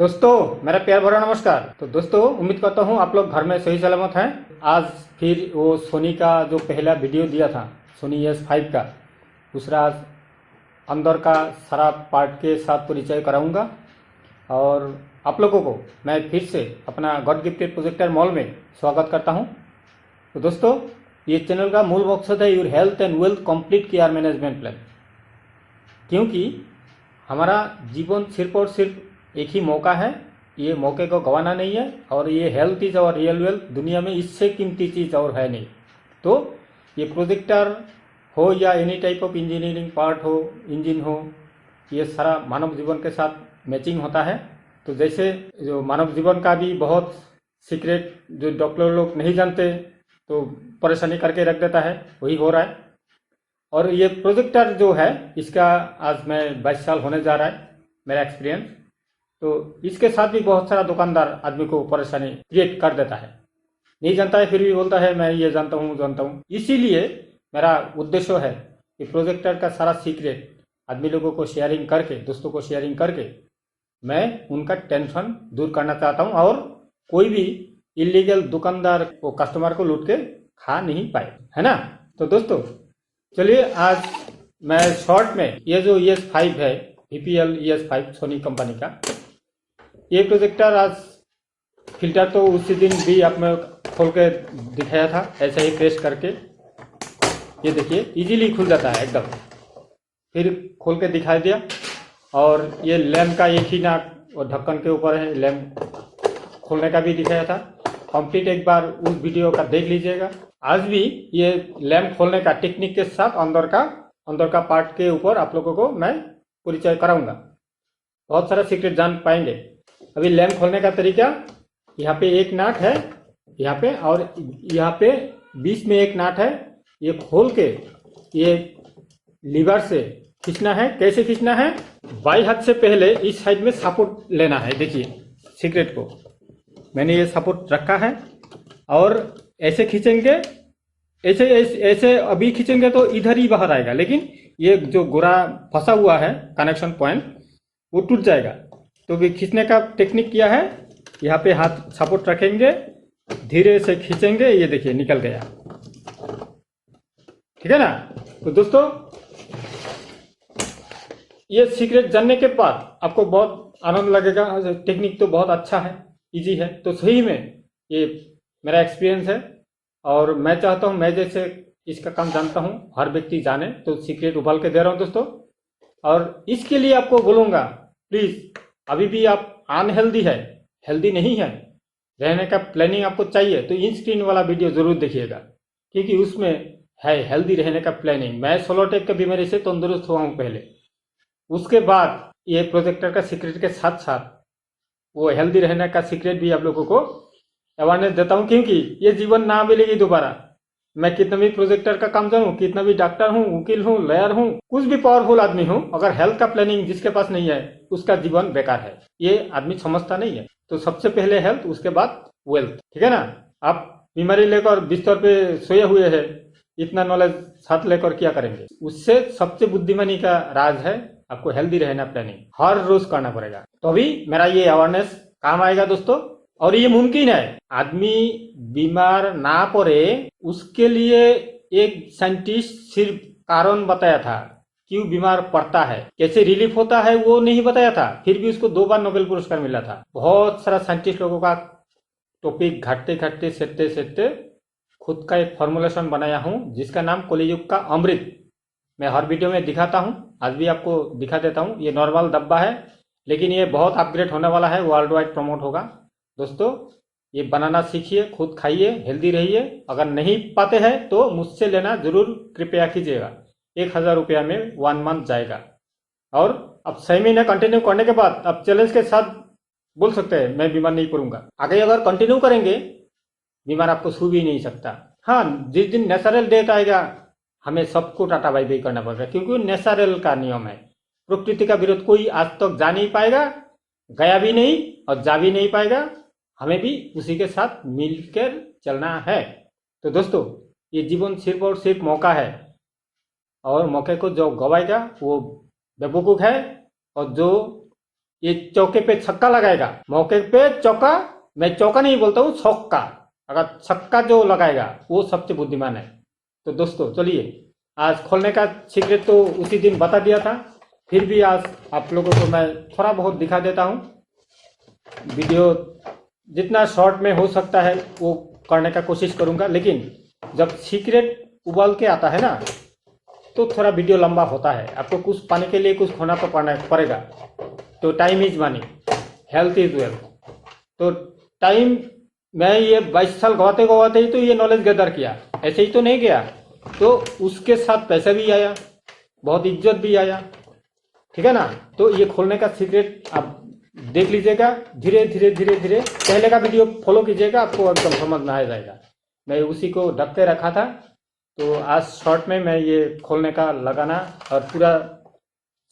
दोस्तों मेरा प्यार भरा नमस्कार। तो दोस्तों उम्मीद करता हूँ आप लोग घर में सही सलामत हैं। आज फिर वो सोनी का जो पहला वीडियो दिया था सोनी S5 का दूसरा आज अंदर का सारा पार्ट के साथ परिचय कराऊंगा और आप लोगों को मैं फिर से अपना गॉड गिफ्टेड प्रोजेक्टर मॉल में स्वागत करता हूं। तो दोस्तों ये चैनल का मूल मकसद है your health and wealth complete care management plan, क्योंकि हमारा जीवन सिर्फ और सिर्फ एक ही मौका है, ये मौके को गंवाना नहीं है और ये हेल्थ इज और रियल वेल्थ, दुनिया में इससे कीमती चीज़ और है नहीं। तो ये प्रोजेक्टर हो या any type of engineering part हो, इंजन हो, ये सारा मानव जीवन के साथ मैचिंग होता है। तो जैसे जो मानव जीवन का भी बहुत सीक्रेट जो डॉक्टर लोग नहीं जानते तो परेशानी करके रख देता है, वही हो रहा है। और ये प्रोजेक्टर जो है इसका आज मैं 22 साल होने जा रहा है मेरा एक्सपीरियंस। तो इसके साथ भी बहुत सारा दुकानदार आदमी को परेशानी क्रिएट कर देता है, नहीं जानता है फिर भी बोलता है मैं ये जानता हूँ। इसीलिए मेरा उद्देश्य है कि प्रोजेक्टर का सारा सीक्रेट आदमी लोगों को शेयरिंग करके, दोस्तों को शेयरिंग करके मैं उनका टेंशन दूर करना चाहता हूँ और कोई भी इलीगल दुकानदार को कस्टमर को लूट के खा नहीं पाए, है ना। तो दोस्तों चलिए आज मैं शॉर्ट में ये जो ES5 है VPL ES5 सोनी कंपनी का ये प्रोजेक्टर, आज फिल्टर तो उसी दिन भी आप में खोल के दिखाया था, ऐसे ही प्रेस करके ये देखिए इजीली खुल जाता है एकदम। फिर खोल के दिखा दिया और ये लैम्प का एक ही नाक और ढक्कन के ऊपर है, लैम्प खोलने का भी दिखाया था। कंप्लीट एक बार उस वीडियो का देख लीजिएगा। आज भी ये लैम्प खोलने का टेक्निक के साथ अंदर का पार्ट के ऊपर आप लोगों को मैं परिचय कराऊंगा, बहुत सारा सीक्रेट जान पाएंगे। अभी लैम्प खोलने का तरीका, यहाँ पे एक नाट है यहाँ पे और यहाँ पे बीच में एक नाट है, ये खोल के ये लीवर से खींचना है। कैसे खींचना है, बाई हाथ से पहले इस साइड में सपोर्ट लेना है। देखिए सीक्रेट को मैंने ये सपोर्ट रखा है और ऐसे खींचेंगे, ऐसे अभी खींचेंगे तो इधर ही बाहर आएगा, लेकिन ये जो गोरा फंसा हुआ है कनेक्शन पॉइंट वो टूट जाएगा। तो भी खींचने का टेक्निक किया है, यहाँ पे हाथ सपोर्ट रखेंगे, धीरे से खींचेंगे, ये देखिए निकल गया, ठीक है ना। तो दोस्तों ये सीक्रेट जानने के बाद आपको बहुत आनंद लगेगा। टेक्निक तो बहुत अच्छा है, इजी है। तो सही में ये मेरा एक्सपीरियंस है और मैं चाहता हूँ मैं जैसे इसका काम जानता हूँ हर व्यक्ति जाने, तो सीक्रेट उबाल के दे रहा हूँ दोस्तों। और इसके लिए आपको बोलूँगा प्लीज, अभी भी आप अनहेल्दी है, हेल्दी नहीं है, रहने का प्लानिंग आपको चाहिए तो इन स्क्रीन वाला वीडियो जरूर देखिएगा, क्योंकि उसमें है हेल्दी रहने का प्लानिंग। मैं सोलोटेक की बीमारी से तंदुरुस्त हुआ हूँ पहले, उसके बाद ये प्रोजेक्टर का सीक्रेट के साथ साथ वो हेल्दी रहने का सीक्रेट भी आप लोगों को अवेयरनेस देता हूँ, क्योंकि ये जीवन ना मिलेगी दोबारा। मैं कितना भी प्रोजेक्टर का काम जानूं, कितना भी डॉक्टर हूँ, वकील हूँ, लॉयर हूँ, कुछ भी पावरफुल आदमी हूँ, अगर हेल्थ का प्लानिंग जिसके पास नहीं है उसका जीवन बेकार है, ये आदमी समझता नहीं है। तो सबसे पहले हेल्थ, उसके बाद वेल्थ, ठीक है ना। आप बीमारी लेकर बिस्तर पे सोए हुए हैं, इतना नॉलेज साथ लेकर क्या करेंगे। उससे सबसे बुद्धिमानी का राज है आपको हेल्दी रहना, प्लानिंग हर रोज करना पड़ेगा, तो अभी मेरा ये अवेयरनेस काम आएगा दोस्तों। और ये मुमकिन है, आदमी बीमार ना पड़े उसके लिए एक साइंटिस्ट सिर्फ कारण बताया था, क्यों बीमार पड़ता है, कैसे रिलीफ होता है वो नहीं बताया था, फिर भी उसको 2 बार नोबेल पुरस्कार मिला था। बहुत सारा साइंटिस्ट लोगों का टॉपिक घटते सेटते खुद का एक फॉर्मुलेशन बनाया हूं जिसका नाम कलियुग का अमृत। मैं हर वीडियो में दिखाता हूं, आज भी आपको दिखा देता हूं। ये नॉर्मल डब्बा है, लेकिन ये बहुत अपग्रेड होने वाला है, वर्ल्ड वाइड प्रमोट होगा। दोस्तों ये बनाना सीखिए, खुद खाइए, हेल्दी रहिए। अगर नहीं पाते हैं तो मुझसे लेना जरूर कृपया कीजिएगा, 1000 रुपया में 1 मंथ जाएगा। और अब 6 महीने कंटिन्यू करने के बाद अब चैलेंज के साथ बोल सकते हैं मैं बीमार नहीं पड़ूंगा। आगे अगर कंटिन्यू करेंगे बीमार आपको छू भी नहीं सकता। हाँ, जिस दिन नेचुरल डेथ आएगा हमें सबको टाटा बाय बाय करना पड़ेगा, क्योंकि नेचुरल का नियम है। प्रकृति का विरोध कोई आज तक जा नहीं पाएगा, गया भी नहीं और जा भी नहीं पाएगा। हमें भी उसी के साथ मिलकर चलना है। तो दोस्तों ये जीवन सिर्फ और सिर्फ मौका है, और मौके को जो गवाएगा वो बेवकूफ है, और जो ये चौके पे छक्का लगाएगा, मौके पे चौका, मैं चौका नहीं बोलता हूँ, छक्का, अगर छक्का जो लगाएगा वो सबसे बुद्धिमान है। तो दोस्तों चलिए, आज खोलने का सीक्रेट तो उसी दिन बता दिया था, फिर भी आज आप लोगों को मैं थोड़ा बहुत दिखा देता हूँ। वीडियो जितना शॉर्ट में हो सकता है वो करने का कोशिश करूँगा, लेकिन जब सीक्रेट उबाल के आता है ना तो थोड़ा वीडियो लंबा होता है। आपको कुछ पाने के लिए कुछ खोना पड़ेगा। तो time is money, health is wealth. तो टाइम, मैं ये 22 साल गवाते गवाते ही तो ये नॉलेज गैदर किया, ऐसे ही तो नहीं गया। तो उसके साथ पैसा भी आया, बहुत इज्जत भी आया, ठीक है ना। तो ये खोलने का सीक्रेट आप देख लीजिएगा, धीरे धीरे धीरे धीरे पहले का वीडियो फॉलो कीजिएगा, आपको एकदम समझ में आ जाएगा। मैं उसी को ढक के रखा था, तो आज शॉर्ट में मैं ये खोलने का लगाना और पूरा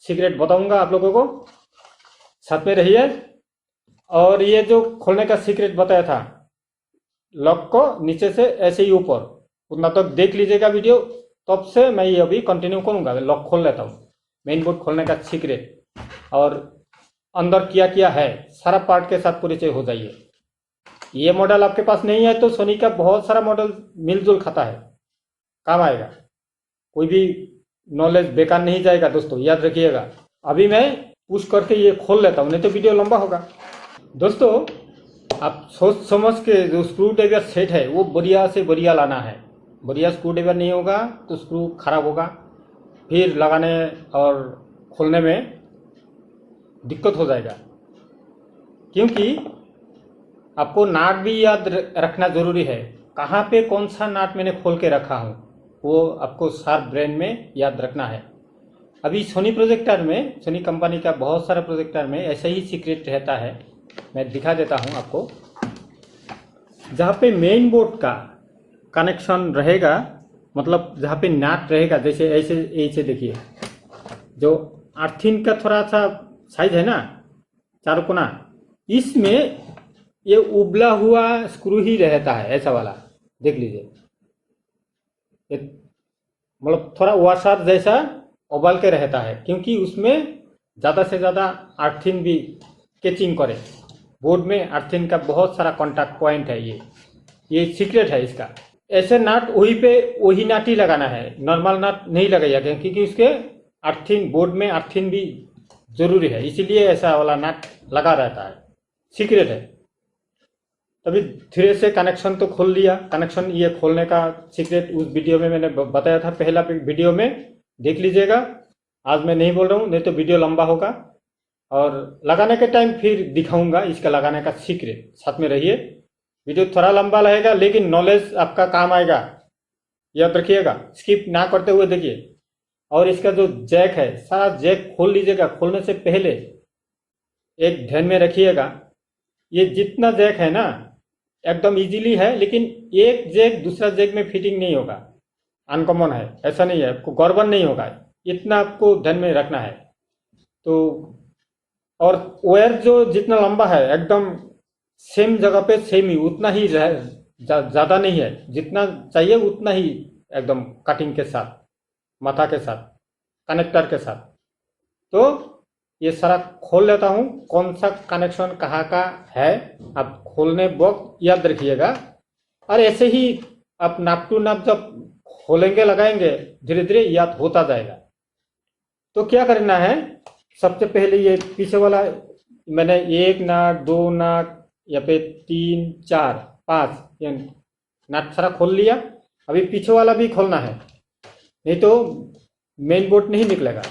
सीक्रेट बताऊंगा आप लोगों को, साथ में रहिए। और ये जो खोलने का सीक्रेट बताया था, लॉक को नीचे से ऐसे ही ऊपर, उतना तक देख लीजिएगा वीडियो, तब से मैं ये अभी कंटिन्यू करूंगा। लॉक खोल लेता हूँ, मेन बोर्ड खोलने का सीक्रेट और अंदर क्या क्या है सारा पार्ट के साथ परिचय हो जाइए। ये मॉडल आपके पास नहीं है तो सोनी का बहुत सारा मॉडल मिलजुल खाता है, काम आएगा, कोई भी नॉलेज बेकार नहीं जाएगा दोस्तों, याद रखिएगा। अभी मैं पुश करके ये खोल लेता हूँ, नहीं तो वीडियो लंबा होगा। दोस्तों आप सोच समझ के जो स्क्रू ड्राइवर सेट है वो बढ़िया से बढ़िया लाना है। बढ़िया स्क्रू ड्राइवर नहीं होगा तो स्क्रू खराब होगा, फिर लगाने और खोलने में दिक्कत हो जाएगा। क्योंकि आपको नाट भी याद रखना जरूरी है, कहाँ पे कौन सा नाट मैंने खोल के रखा हूँ वो आपको शार्प ब्रेन में याद रखना है। अभी सोनी प्रोजेक्टर में, सोनी कंपनी का बहुत सारा प्रोजेक्टर में ऐसा ही सीक्रेट रहता है, मैं दिखा देता हूँ आपको। जहाँ पे मेन बोर्ड का कनेक्शन रहेगा, मतलब जहाँ पे नाट रहेगा, जैसे ऐसे ऐसे देखिए, जो अर्थिंग का थोड़ा सा साइज है ना, चारों कोना, इसमें ये उबला हुआ स्क्रू ही रहता है, ऐसा वाला देख लीजिए, मतलब थोड़ा वॉशर जैसा उबाल के रहता है, क्योंकि उसमें ज़्यादा से ज़्यादा अर्थिंग भी कैचिंग करे। बोर्ड में अर्थिंग का बहुत सारा कॉन्टैक्ट पॉइंट है, ये सीक्रेट है इसका। ऐसे नाट वही पे वही नाट ही लगाना है, नॉर्मल नाट नहीं लगाइएगा, क्योंकि उसके अर्थिंग, बोर्ड में अर्थिंग भी जरूरी है, इसीलिए ऐसा वाला नाट लगा रहता है, सीक्रेट है। तभी धीरे से कनेक्शन तो खोल लिया। कनेक्शन ये खोलने का सीक्रेट उस वीडियो में मैंने बताया था, पहला वीडियो में देख लीजिएगा। आज मैं नहीं बोल रहा हूँ, नहीं तो वीडियो लंबा होगा, और लगाने के टाइम फिर दिखाऊंगा इसका लगाने का सीक्रेट, साथ में रहिए। वीडियो थोड़ा लंबा रहेगा लेकिन नॉलेज आपका काम आएगा, याद रखिएगा, स्किप ना करते हुए देखिए। और इसका जो जैक है, सारा जैक खोल लीजिएगा। खोलने से पहले एक ध्यान में रखिएगा, ये जितना जैक है ना एकदम इजीली है, लेकिन एक जैक दूसरा जैक में फिटिंग नहीं होगा, अनकॉमन है, ऐसा नहीं है, आपको गड़बड़ नहीं होगा, इतना आपको ध्यान में रखना है। तो और वायर जो जितना लंबा है एकदम सेम जगह पे सेम ही, उतना ही ज़्यादा नहीं है, जितना चाहिए उतना ही, एकदम कटिंग के साथ, माथा के साथ, कनेक्टर के साथ। तो ये सारा खोल लेता हूँ, कौन सा कनेक्शन कहाँ का है आप खोलने वक्त याद रखिएगा। और ऐसे ही आप नाप टू नाप जब खोलेंगे लगाएंगे धीरे धीरे याद होता जाएगा। तो क्या करना है, सबसे पहले ये पीछे वाला मैंने 1 नाट 2 नाट या पे 3 4 5 ये नाट सारा खोल लिया। अभी पीछे वाला भी खोलना है, नहीं तो मेन बोर्ड नहीं निकलेगा।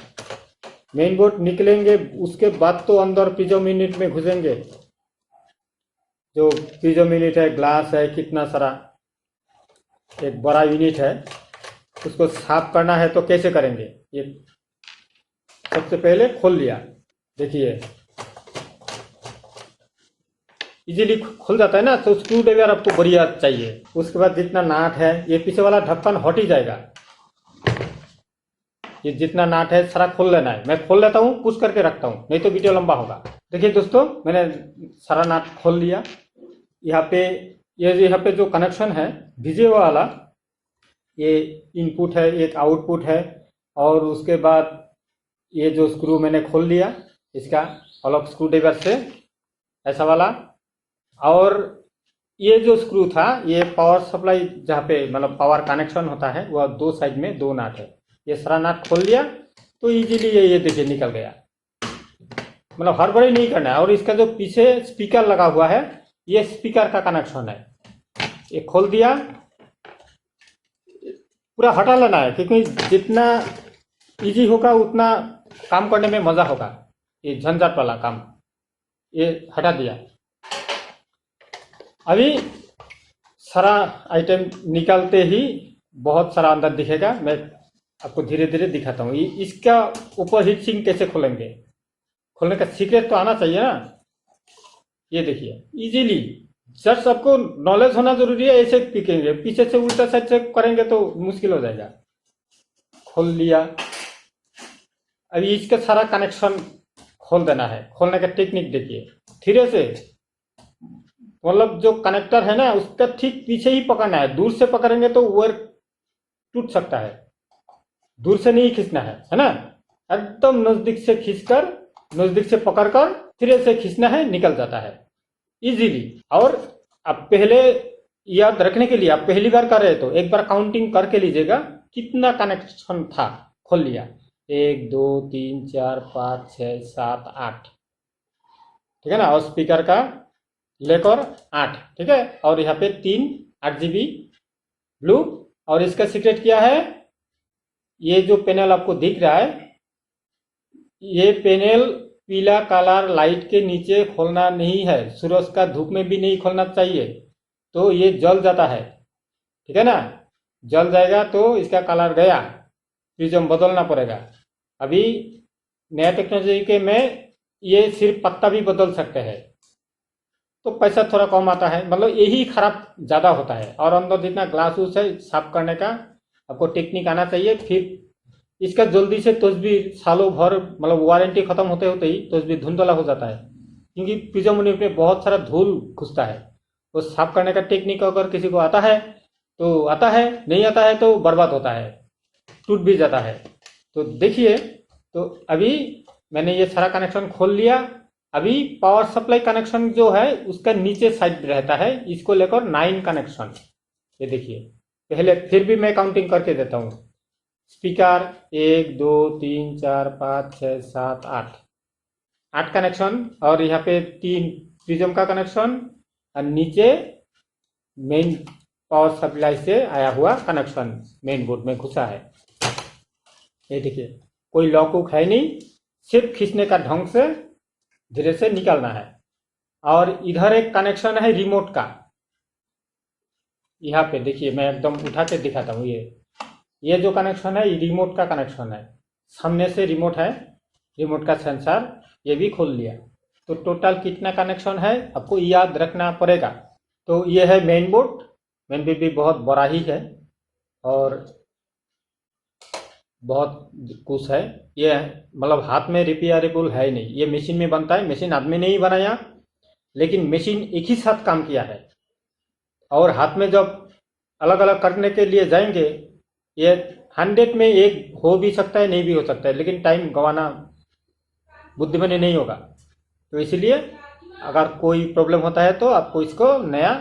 मेन बोर्ड निकलेंगे उसके बाद तो अंदर पीजो यूनिट में घुसेंगे। जो पीजो यूनिट है, ग्लास है, कितना सारा एक बड़ा यूनिट है, उसको साफ करना है। तो कैसे करेंगे, ये सबसे पहले खोल लिया, देखिए इजीली खुल जाता है ना। तो स्क्रू ड्राइवर आपको बढ़िया चाहिए। उसके बाद जितना नाट है, ये पीछे वाला ढक्कन हट ही जाएगा, ये जितना नाट है सारा खोल लेना है। मैं खोल लेता हूँ, पुश करके रखता हूँ, नहीं तो वीडियो लंबा होगा। देखिए दोस्तों, मैंने सारा नाट खोल लिया। यहाँ पे यहाँ पे जो कनेक्शन है वीजे वाला, ये इनपुट है, एक आउटपुट है, और उसके बाद ये जो स्क्रू मैंने खोल लिया इसका, अलग स्क्रू ड्राइवर से, ऐसा वाला। और ये जो स्क्रू था, ये पावर सप्लाई जहाँ पे मतलब पावर कनेक्शन होता है, वह दो साइड में दो नाट है। ये सारा नाट खोल दिया तो इजीली ये देखिए निकल गया। मतलब हड़बड़ी नहीं करना है। और इसका जो पीछे स्पीकर लगा हुआ है, ये स्पीकर का कनेक्शन है। ये खोल दिया, पूरा हटा लेना है, क्योंकि जितना इजी होगा उतना काम करने में मजा होगा। ये झंझट वाला काम ये हटा दिया। अभी सारा आइटम निकालते ही बहुत सारा अंदर दिखेगा। मैं आपको धीरे धीरे दिखाता हूँ। इसका ऊपर हीट सिंक कैसे खोलेंगे, खोलने का सीक्रेट तो आना चाहिए ना। ये देखिए इजीली, जस्ट आपको नॉलेज होना जरूरी है। ऐसे पीकेंगे, पीछे से उल्टा साइड से करेंगे तो मुश्किल हो जाएगा। खोल लिया। अभी इसका सारा कनेक्शन खोल देना है। खोलने का टेक्निक देखिए, धीरे से, मतलब जो कनेक्टर है ना उसका ठीक पीछे ही पकड़ना है। दूर से पकड़ेंगे तो वायर टूट सकता है। दूर से नहीं खींचना है ना, एकदम नजदीक से खींचकर, नजदीक से पकड़कर धीरे से खींचना है, निकल जाता है इजीली। और अब पहले याद रखने के लिए, आप पहली बार कर रहे तो एक बार काउंटिंग करके लीजिएगा कितना कनेक्शन था। खोल लिया, 1 2 3 4 5 6 7 8, ठीक है ना। और स्पीकर का लेकर 8, ठीक है। और यहाँ पे 3 8GB ब्लू। और इसका सीक्रेट क्या है, ये जो पैनल आपको दिख रहा है, ये पैनल पीला कलर लाइट के नीचे खोलना नहीं है। सूरज का धूप में भी नहीं खोलना चाहिए, तो ये जल जाता है, ठीक है ना। जल जाएगा तो इसका कलर गया, प्रिज्म बदलना पड़ेगा। अभी नया टेक्नोलॉजी के में ये सिर्फ पत्ता भी बदल सकते हैं, तो पैसा थोड़ा कम आता है। मतलब यही खराब ज़्यादा होता है। और अंदर जितना ग्लास उस है साफ करने का आपको टेक्निक आना चाहिए। फिर इसका जल्दी से तस्वीर सालों भर, मतलब वारंटी खत्म होते होते ही तस्वीर धुंधला हो जाता है, क्योंकि प्रिज्म यूनिट में बहुत सारा धूल घुसता है। तो साफ करने का टेक्निक अगर किसी को आता है तो आता है, नहीं आता है तो बर्बाद होता है, टूट भी जाता है। तो देखिए, तो अभी मैंने ये सारा कनेक्शन खोल लिया। अभी पावर सप्लाई कनेक्शन जो है उसका नीचे साइड रहता है, इसको लेकर 9 कनेक्शन। ये देखिए, पहले फिर भी मैं काउंटिंग करके देता हूँ। Speaker 1 2 3 4 5 6 7 8 connection. और यहाँ पे 3 प्रिज्म का कनेक्शन, और नीचे मेन पावर सप्लाई से आया हुआ कनेक्शन मेन बोर्ड में घुसा है। ये देखिए, कोई लॉक उक है नहीं, सिर्फ खींचने का ढंग से धीरे से निकालना है। और इधर एक कनेक्शन है रिमोट का। यहाँ पे देखिए, मैं एकदम उठा के दिखाता हूँ। ये जो कनेक्शन है ये रिमोट का कनेक्शन है। सामने से रिमोट है, रिमोट का सेंसर। ये भी खोल लिया। तो टोटल कितना कनेक्शन है आपको याद रखना पड़ेगा। तो ये है मेन बोर्ड। मेन बोर्ड भी बहुत बड़ा ही है और बहुत कुछ है। ये मतलब हाथ में रिपेयरेबल है नहीं, ये मशीन में बनता है। मशीन आदमी ने ही बनाया, लेकिन मशीन एक ही साथ काम किया है। और हाथ में जब अलग अलग करने के लिए जाएंगे, ये 100 में एक हो भी सकता है, नहीं भी हो सकता है, लेकिन टाइम गंवाना बुद्धिमानी नहीं होगा। तो इसलिए अगर कोई प्रॉब्लम होता है तो आपको इसको नया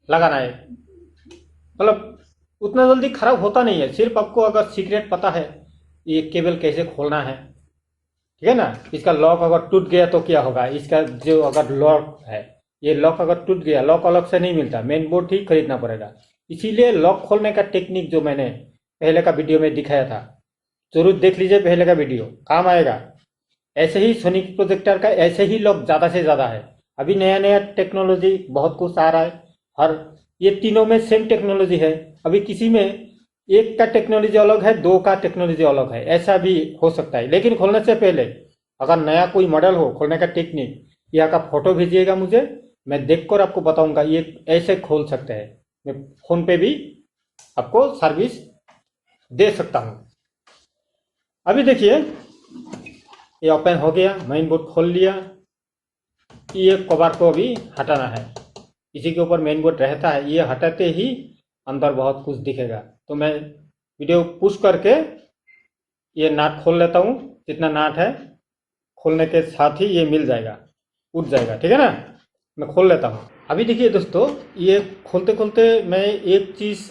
लगाना है। मतलब उतना जल्दी खराब होता नहीं है। सिर्फ आपको अगर सीक्रेट पता है ये केबल कैसे खोलना है, ठीक है ना। इसका लॉक अगर टूट गया तो क्या होगा, इसका जो अगर लॉक है, ये लॉक अगर टूट गया, लॉक अलग से नहीं मिलता, मेन बोर्ड ही खरीदना पड़ेगा। इसीलिए लॉक खोलने का टेक्निक जो मैंने पहले का वीडियो में दिखाया था, जरूर देख लीजिए पहले का वीडियो, काम आएगा। ऐसे ही सोनी प्रोजेक्टर का ऐसे ही लॉक ज़्यादा से ज़्यादा है। अभी नया नया टेक्नोलॉजी बहुत कुछ आ रहा है। हर ये तीनों में सेम टेक्नोलॉजी है। अभी किसी में एक का टेक्नोलॉजी अलग है, 2 का टेक्नोलॉजी अलग है, ऐसा भी हो सकता है। लेकिन खोलने से पहले अगर नया कोई मॉडल हो, खोलने का टेक्निक, यहाँ का फोटो भेजिएगा मुझे, मैं देखकर आपको बताऊंगा ये ऐसे खोल सकते हैं। मैं फोन पे भी आपको सर्विस दे सकता हूँ। अभी देखिए, ये ओपन हो गया, मेन बोर्ड खोल लिया। ये कवर को अभी हटाना है, इसी के ऊपर मेन बोर्ड रहता है। ये हटाते ही अंदर बहुत कुछ दिखेगा। तो मैं वीडियो पुश करके ये नाट खोल लेता हूँ, जितना नाट है खोलने के साथ ही ये मिल जाएगा, उठ जाएगा। ठीक है ना, मैं खोल लेता हूँ। अभी देखिए दोस्तों, ये खोलते खोलते मैं एक चीज़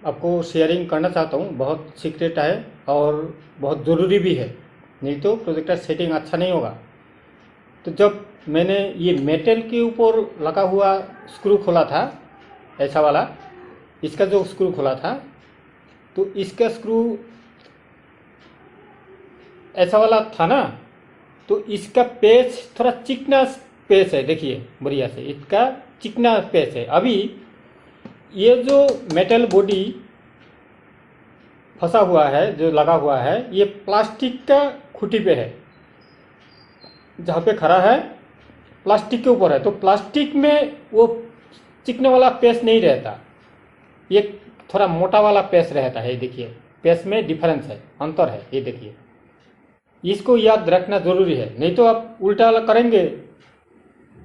आपको शेयरिंग करना चाहता हूँ। बहुत सीक्रेट है और बहुत ज़रूरी भी है, नहीं तो प्रोजेक्टर सेटिंग अच्छा नहीं होगा। तो जब मैंने ये मेटल के ऊपर लगा हुआ स्क्रू खोला था, ऐसा वाला, इसका जो स्क्रू खोला था, तो इसका स्क्रू ऐसा वाला था ना, तो इसका पेच थोड़ा चिकना पेच है। देखिए बढ़िया से इसका चिकना पेच है। अभी ये जो मेटल बॉडी फंसा हुआ है, जो लगा हुआ है, ये प्लास्टिक का खूंटी पे है, जहाँ पे खड़ा है प्लास्टिक के ऊपर है। तो प्लास्टिक में वो चिकने वाला पेच नहीं रहता, ये थोड़ा मोटा वाला पेच रहता है। देखिए पेच में डिफरेंस है, अंतर है। ये देखिए, इसको याद रखना जरूरी है, नहीं तो आप उल्टा वाला करेंगे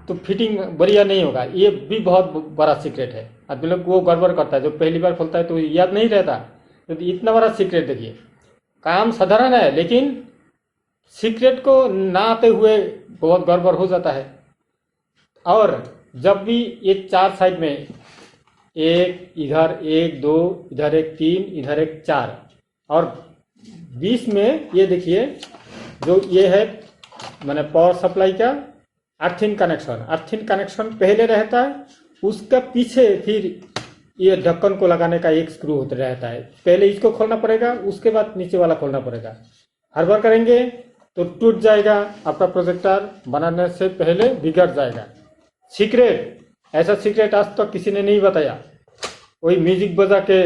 तो फिटिंग बढ़िया नहीं होगा। ये भी बहुत बड़ा सीक्रेट है। आदमी लोग वो गड़बड़ करता है, जो पहली बार खोलता है तो याद नहीं रहता। तो इतना बड़ा सीक्रेट देखिए, काम साधारण है लेकिन सीक्रेट को ना आते हुए बहुत गड़बड़ हो जाता है। और जब भी ये चार साइड में, एक इधर, एक दो इधर, एक तीन इधर, एक चार, और बीच में ये देखिए जो ये है मैंने पावर सप्लाई का अर्थिंग कनेक्शन। अर्थिंग कनेक्शन पहले रहता है, उसका पीछे फिर ये ढक्कन को लगाने का एक स्क्रू होता रहता है। पहले इसको खोलना पड़ेगा, उसके बाद नीचे वाला खोलना पड़ेगा। हर बार करेंगे तो टूट जाएगा, आपका प्रोजेक्टर बनाने से पहले बिगड़ जाएगा। सीक्रेट, ऐसा सीक्रेट आज तक तो किसी ने नहीं बताया। वही म्यूजिक बजा के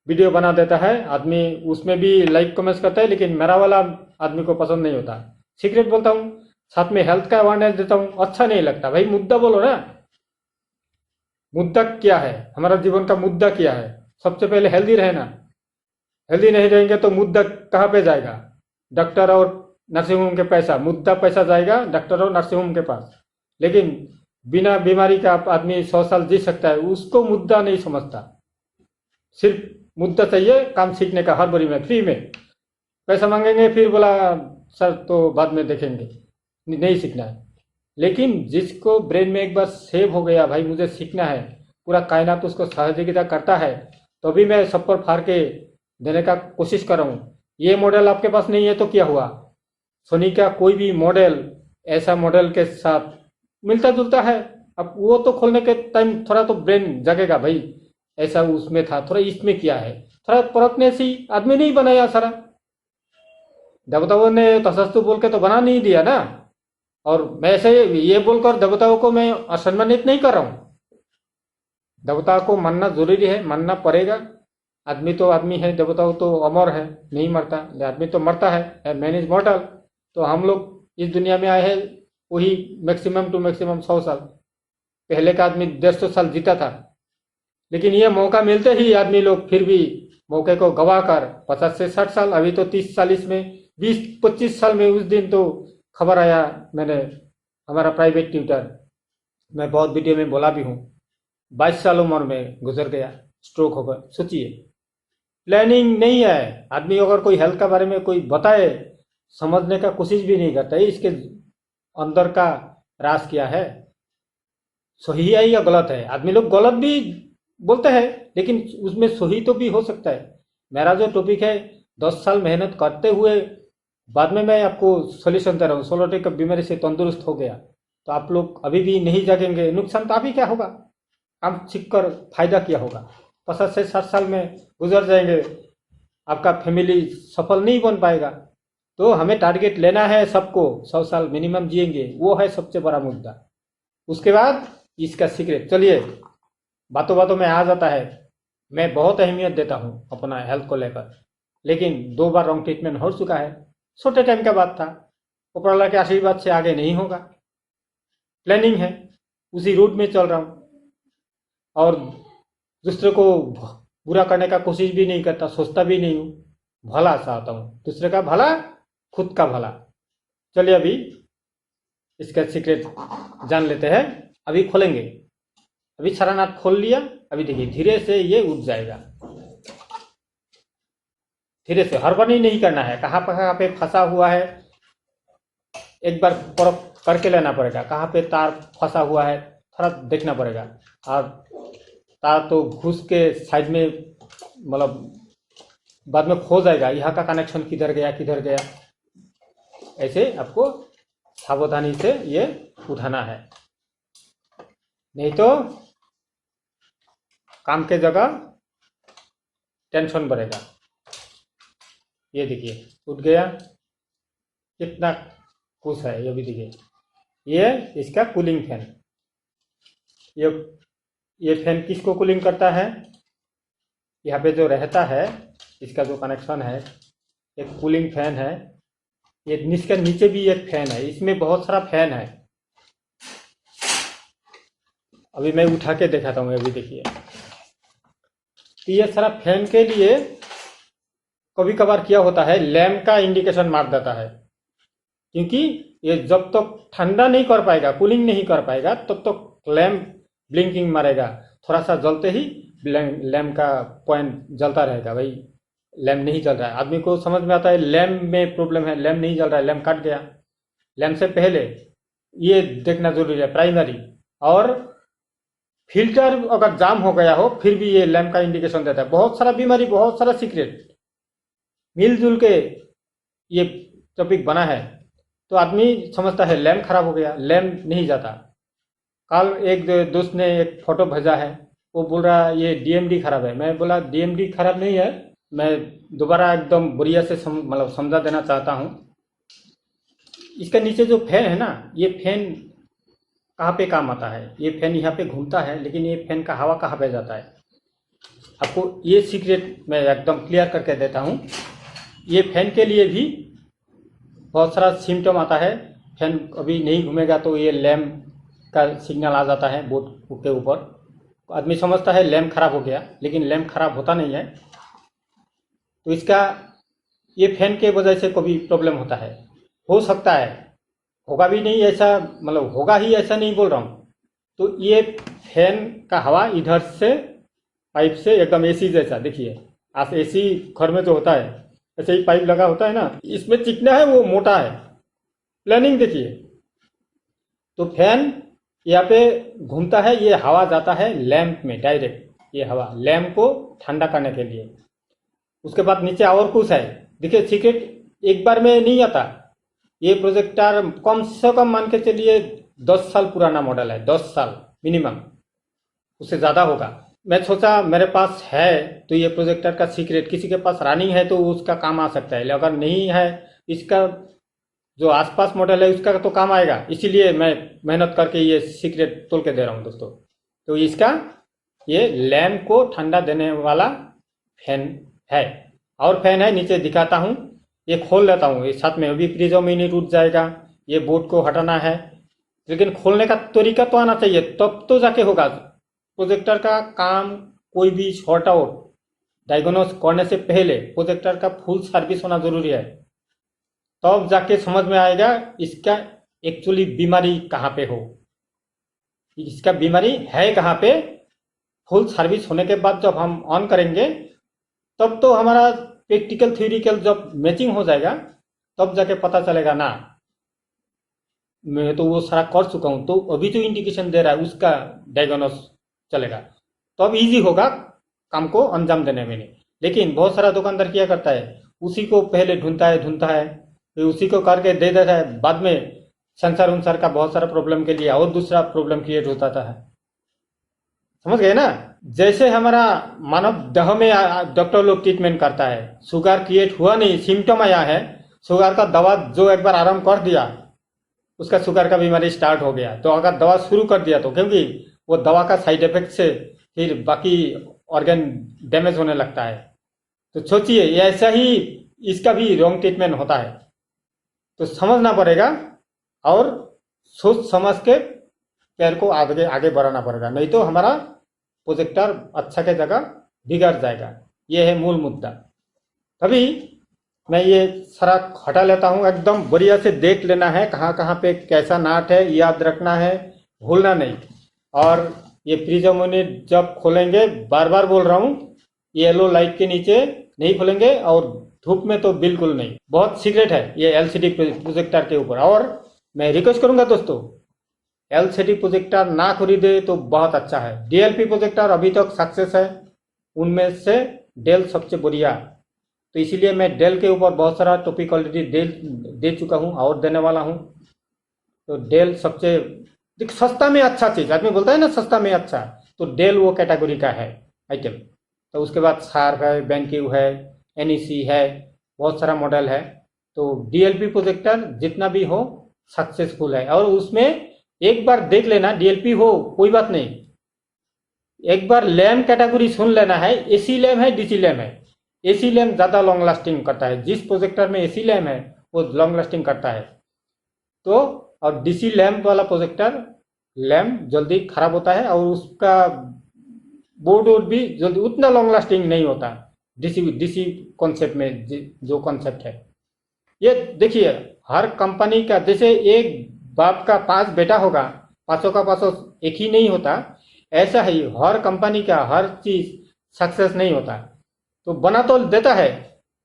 वीडियो बना देता है आदमी, उसमें भी लाइक कमेंट्स करता है, लेकिन मेरा वाला आदमी को पसंद नहीं होता। सीक्रेट बोलता हूँ, साथ में हेल्थ का अवेयरनेस देता हूँ, अच्छा नहीं लगता। भाई मुद्दा बोलो ना, मुद्दा क्या है, हमारा जीवन का मुद्दा क्या है। सबसे पहले हेल्दी रहना। हेल्दी नहीं रहेंगे तो मुद्दा कहाँ पे जाएगा? डॉक्टर और नर्सिंग होम के पैसा, मुद्दा पैसा जाएगा डॉक्टर और नर्सिंग होम के पास। लेकिन बिना बीमारी का आदमी 100 साल जी सकता है, उसको मुद्दा नहीं समझता। सिर्फ मुद्दा चाहिए काम सीखने का, हर बड़ी में फ्री में पैसा मांगेंगे, फिर बोला सर तो बाद में देखेंगे, नहीं सीखना है। लेकिन जिसको ब्रेन में एक बार सेव हो गया, भाई मुझे सीखना है, पूरा कायनात उसको सहयोगिता करता है, तो भी मैं सब पर फाड़ के देने का कोशिश कर रहा हूँ। ये मॉडल आपके पास नहीं है तो क्या हुआ, सोनी का कोई भी मॉडल ऐसा मॉडल के साथ मिलता जुलता है। अब वो तो खोलने के टाइम थोड़ा तो ब्रेन जगेगा, भाई ऐसा उसमें था, थोड़ा इसमें किया है, थोड़ा परखने से आदमी नहीं बनाया सारा। देवताओं ने तथस्तु बोल के तो बना नहीं दिया ना। और मैं ऐसे ये बोलकर देवताओं को मैं असम्मानित नहीं कर रहा हूँ। देवता को मानना जरूरी है, मानना पड़ेगा। आदमी तो आदमी है, देवताओं तो अमर है, नहीं मरता। आदमी तो मरता है, मैन इज मॉर्टल। तो हम लोग इस दुनिया में आए हैं वही मैक्सिमम टू मैक्सिमम 100 साल। पहले का आदमी 150 साल जीता था। लेकिन ये मौका मिलते ही आदमी लोग फिर भी मौके को गवा कर 50 से 60 साल, अभी तो 30-40 में, 20-25 साल में, उस दिन तो खबर आया, मैंने हमारा प्राइवेट ट्यूटर, मैं बहुत वीडियो में बोला भी हूँ, 22 साल उम्र में गुजर गया, स्ट्रोक होकर। सोचिए, प्लानिंग नहीं है। आदमी अगर कोई हेल्थ के बारे में कोई बताए, समझने का कोशिश भी नहीं करता है इसके अंदर का राज क्या है, सही है या गलत है। आदमी लोग गलत भी बोलते हैं, लेकिन उसमें सही तो भी हो सकता है। मेरा जो टॉपिक है 10 साल मेहनत करते हुए बाद में मैं आपको सोल्यूशन दे रहा हूँ। सोलोटिक की बीमारी से तंदुरुस्त हो गया, तो आप लोग अभी भी नहीं जागेंगे, नुकसान तो अभी क्या होगा, काम सीख कर फायदा क्या होगा। 50 से 60 साल में गुजर जाएंगे, आपका फैमिली सफल नहीं बन पाएगा। तो हमें टारगेट लेना है, सबको 100 साल मिनिमम जिएंगे, वो है सबसे बड़ा मुद्दा। उसके बाद इसका सीक्रेट, चलिए बातों बातों में आ जाता है। मैं बहुत अहमियत देता हूँ अपना हेल्थ को लेकर, लेकिन 2 बार रॉन्ग ट्रीटमेंट हो चुका है, छोटे टाइम का बात था। ऊपर वाला के आशीर्वाद से आगे नहीं होगा, प्लानिंग है, उसी रूट में चल रहा हूँ। और दूसरे को बुरा करने का कोशिश भी नहीं करता, सोचता भी नहीं हूँ, भला चाहता हूँ, दूसरे का भला, खुद का भला। चलिए अभी इसका सीक्रेट जान लेते हैं। अभी खोलेंगे, अभी सारानाथ खोल लिया। अभी देखिए धीरे से ये उठ जाएगा, धीरे से, हड़बड़ी नहीं करना है। कहाँ पे फंसा हुआ है एक बार परख करके लेना पड़ेगा, कहाँ पे तार फंसा हुआ है थोड़ा देखना पड़ेगा। और तार तो घुस के साइड में मतलब बाद में खो जाएगा, यहाँ का कनेक्शन किधर गया, ऐसे आपको सावधानी से ये उठाना है, नहीं तो काम के जगह टेंशन बढ़ेगा। ये देखिए उठ गया, कितना खुश है, ये भी देखिए। ये इसका कूलिंग फैन, ये फैन किसको कूलिंग करता है, यहाँ पे जो रहता है इसका जो कनेक्शन है, एक कूलिंग फैन है। ये इसके नीचे भी एक फैन है, इसमें बहुत सारा फैन है। अभी मैं उठा के दिखाता हूँ, अभी देखिए। तो ये सारा फैन के लिए कभी कभार क्या होता है, लैंप का इंडिकेशन मार देता है, क्योंकि ये जब तक ठंडा नहीं कर पाएगा, कूलिंग नहीं कर पाएगा, तब तक लैंप ब्लिंकिंग मारेगा। थोड़ा सा जलते ही लैंप का पॉइंट जलता रहेगा, भाई लैंप नहीं जल रहा है। आदमी को समझ में आता है लैंप में प्रॉब्लम है, लैंप नहीं जल रहा है, लैंप कट गया। लैंप से पहले ये देखना जरूरी है, प्राइमरी। और फिल्टर अगर जाम हो गया हो फिर भी ये लैंप का इंडिकेशन देता है। बहुत सारा बीमारी, बहुत सारा सीक्रेट मिलजुल के ये टॉपिक बना है, तो आदमी समझता है लैंप खराब हो गया, लैंप नहीं जाता। कल एक दोस्त ने एक फोटो भेजा है, वो बोल रहा ये डीएमडी खराब है। मैं बोला डीएमडी खराब नहीं है, मैं दोबारा एकदम बढ़िया से मतलब समझा देना चाहता हूँ। इसके नीचे जो फैन है ना, ये फैन कहाँ पे काम आता है, ये फैन यहाँ पे घूमता है, लेकिन ये फैन का हवा कहाँ पे जाता है, आपको ये सीक्रेट मैं एकदम क्लियर करके देता हूँ। ये फैन के लिए भी बहुत सारा सिम्टम आता है। फैन अभी नहीं घूमेगा तो ये लैंप का सिग्नल आ जाता है बोर्ड के ऊपर। आदमी समझता है लैंप खराब हो गया, लेकिन लैंप खराब होता नहीं है। तो इसका ये फैन के वजह से कभी प्रॉब्लम होता है, हो सकता है, होगा भी नहीं ऐसा, मतलब होगा ही ऐसा नहीं बोल रहा हूँ। तो ये फैन का हवा इधर से पाइप से एकदम एसी जैसा, देखिए आप एसी घर में जो होता है ऐसे ही पाइप लगा होता है ना, इसमें चिकना है, वो मोटा है। प्लानिंग देखिए, तो फैन यहाँ पे घूमता है, ये हवा जाता है लैंप में डायरेक्ट, ये हवा लैंप को ठंडा करने के लिए। उसके बाद नीचे और कुछ है, देखिए सीक्रेट एक बार में नहीं आता। ये प्रोजेक्टर कम से कम मान के चलिए 10 साल पुराना मॉडल है, 10 साल मिनिमम, उससे ज़्यादा होगा। मैं सोचा मेरे पास है तो ये प्रोजेक्टर का सीक्रेट किसी के पास रनिंग है तो उसका काम आ सकता है, अगर नहीं है, इसका जो आसपास मॉडल है उसका तो काम आएगा। इसीलिए मैं मेहनत करके ये सीक्रेट तोल के दे रहा हूँ दोस्तों। तो इसका ये लैंप को ठंडा देने वाला फैन है। और फैन है, नीचे दिखाता हूँ, ये खोल लेता हूँ, ये साथ में अभी प्रिज्म यूनिट उठ जाएगा, ये बोर्ड को हटाना है, लेकिन खोलने का तरीका तो आना चाहिए, तब तो जाके होगा। प्रोजेक्टर का काम कोई भी शॉर्ट आउट डायग्नोस करने से पहले प्रोजेक्टर का फुल सर्विस होना जरूरी है, तब जाके समझ में आएगा इसका एक्चुअली बीमारी कहाँ पे हो, इसका बीमारी है कहाँ पे। फुल सर्विस होने के बाद जब हम ऑन करेंगे तब तो हमारा प्रैक्टिकल थ्योरिकल जब मैचिंग हो जाएगा, तब जाके पता चलेगा ना मैं तो वो सारा कर चुका हूँ, तो अभी जो इंडिकेशन दे रहा है उसका डायग्नोस चलेगा, तो अब इजी होगा काम को अंजाम देने में। नहीं, लेकिन बहुत सारा दुकानदार क्या करता है, उसी को पहले ढूंढता है, फिर उसी को करके दे देता है, बाद में सेंसर उनसर का बहुत सारा प्रॉब्लम के लिए और दूसरा प्रॉब्लम क्रिएट होता है। समझ गए ना, जैसे हमारा मानव देह में डॉक्टर लोग ट्रीटमेंट करता है, शुगर क्रिएट हुआ नहीं, सिम्टम आया है, शुगर का दवा जो एक बार आराम कर दिया उसका शुगर का बीमारी स्टार्ट हो गया, तो अगर दवा शुरू कर दिया तो क्योंकि वो दवा का साइड इफेक्ट से फिर बाकी ऑर्गन डैमेज होने लगता है। तो सोचिए ऐसा ही इसका भी रॉन्ग ट्रीटमेंट होता है, तो समझना पड़ेगा और सोच समझ के पैर को आगे बढ़ाना पड़ेगा, नहीं तो हमारा प्रोजेक्टर अच्छा के जगह बिगड़ जाएगा। ये है मूल मुद्दा। तभी मैं ये सारा हटा लेता हूँ, एकदम बढ़िया से देख लेना है कहाँ कहाँ पे कैसा नाट है, याद रखना है, भूलना नहीं। और ये प्रिज्म यूनिट जब खोलेंगे, बार बार बोल रहा हूँ, येलो लाइट के नीचे नहीं खोलेंगे और धूप में तो बिल्कुल नहीं। बहुत सीक्रेट है ये एलसीडी प्रोजेक्टर के ऊपर। और मैं रिक्वेस्ट करूंगा दोस्तों, एलसीडी प्रोजेक्टर ना खरीदे तो बहुत अच्छा है। डीएलपी प्रोजेक्टर अभी तक सक्सेस है, उनमें से डेल सबसे बढ़िया। तो इसीलिए मैं डेल के ऊपर बहुत सारा टॉपिक ऑलरेडी दे चुका हूँ और देने वाला हूँ। तो डेल सबसे सस्ता में अच्छा चीज, आदमी बोलता है ना सस्ता में अच्छा, तो डेल वो कैटेगरी का है आइटम। तो उसके बाद शार्प है, बेंक्यू है, एनईसी है, बहुत सारा मॉडल है। तो डीएलपी प्रोजेक्टर जितना भी हो सक्सेसफुल है। और उसमें एक बार देख लेना, डीएलपी हो कोई बात नहीं, एक बार लैम्प कैटेगरी सुन लेना है। एसी लैम्प है, डीसी लैम्प है। एसी लैम्प ज्यादा लॉन्ग लास्टिंग करता है, जिस प्रोजेक्टर में एसी लैम्प है वो लॉन्ग लास्टिंग करता है। तो और डीसी लैम्प वाला प्रोजेक्टर लैम्प जल्दी खराब होता है और उसका बोर्ड भी जल्दी उतना लॉन्ग लास्टिंग नहीं होता। डीसी कॉन्सेप्ट में जो कॉन्सेप्ट है ये देखिए, हर कंपनी का जैसे एक बाप का 5 बेटा होगा, पांचों का पांचों एक ही नहीं होता, ऐसा ही हर कंपनी का हर चीज सक्सेस नहीं होता। तो बना तो देता है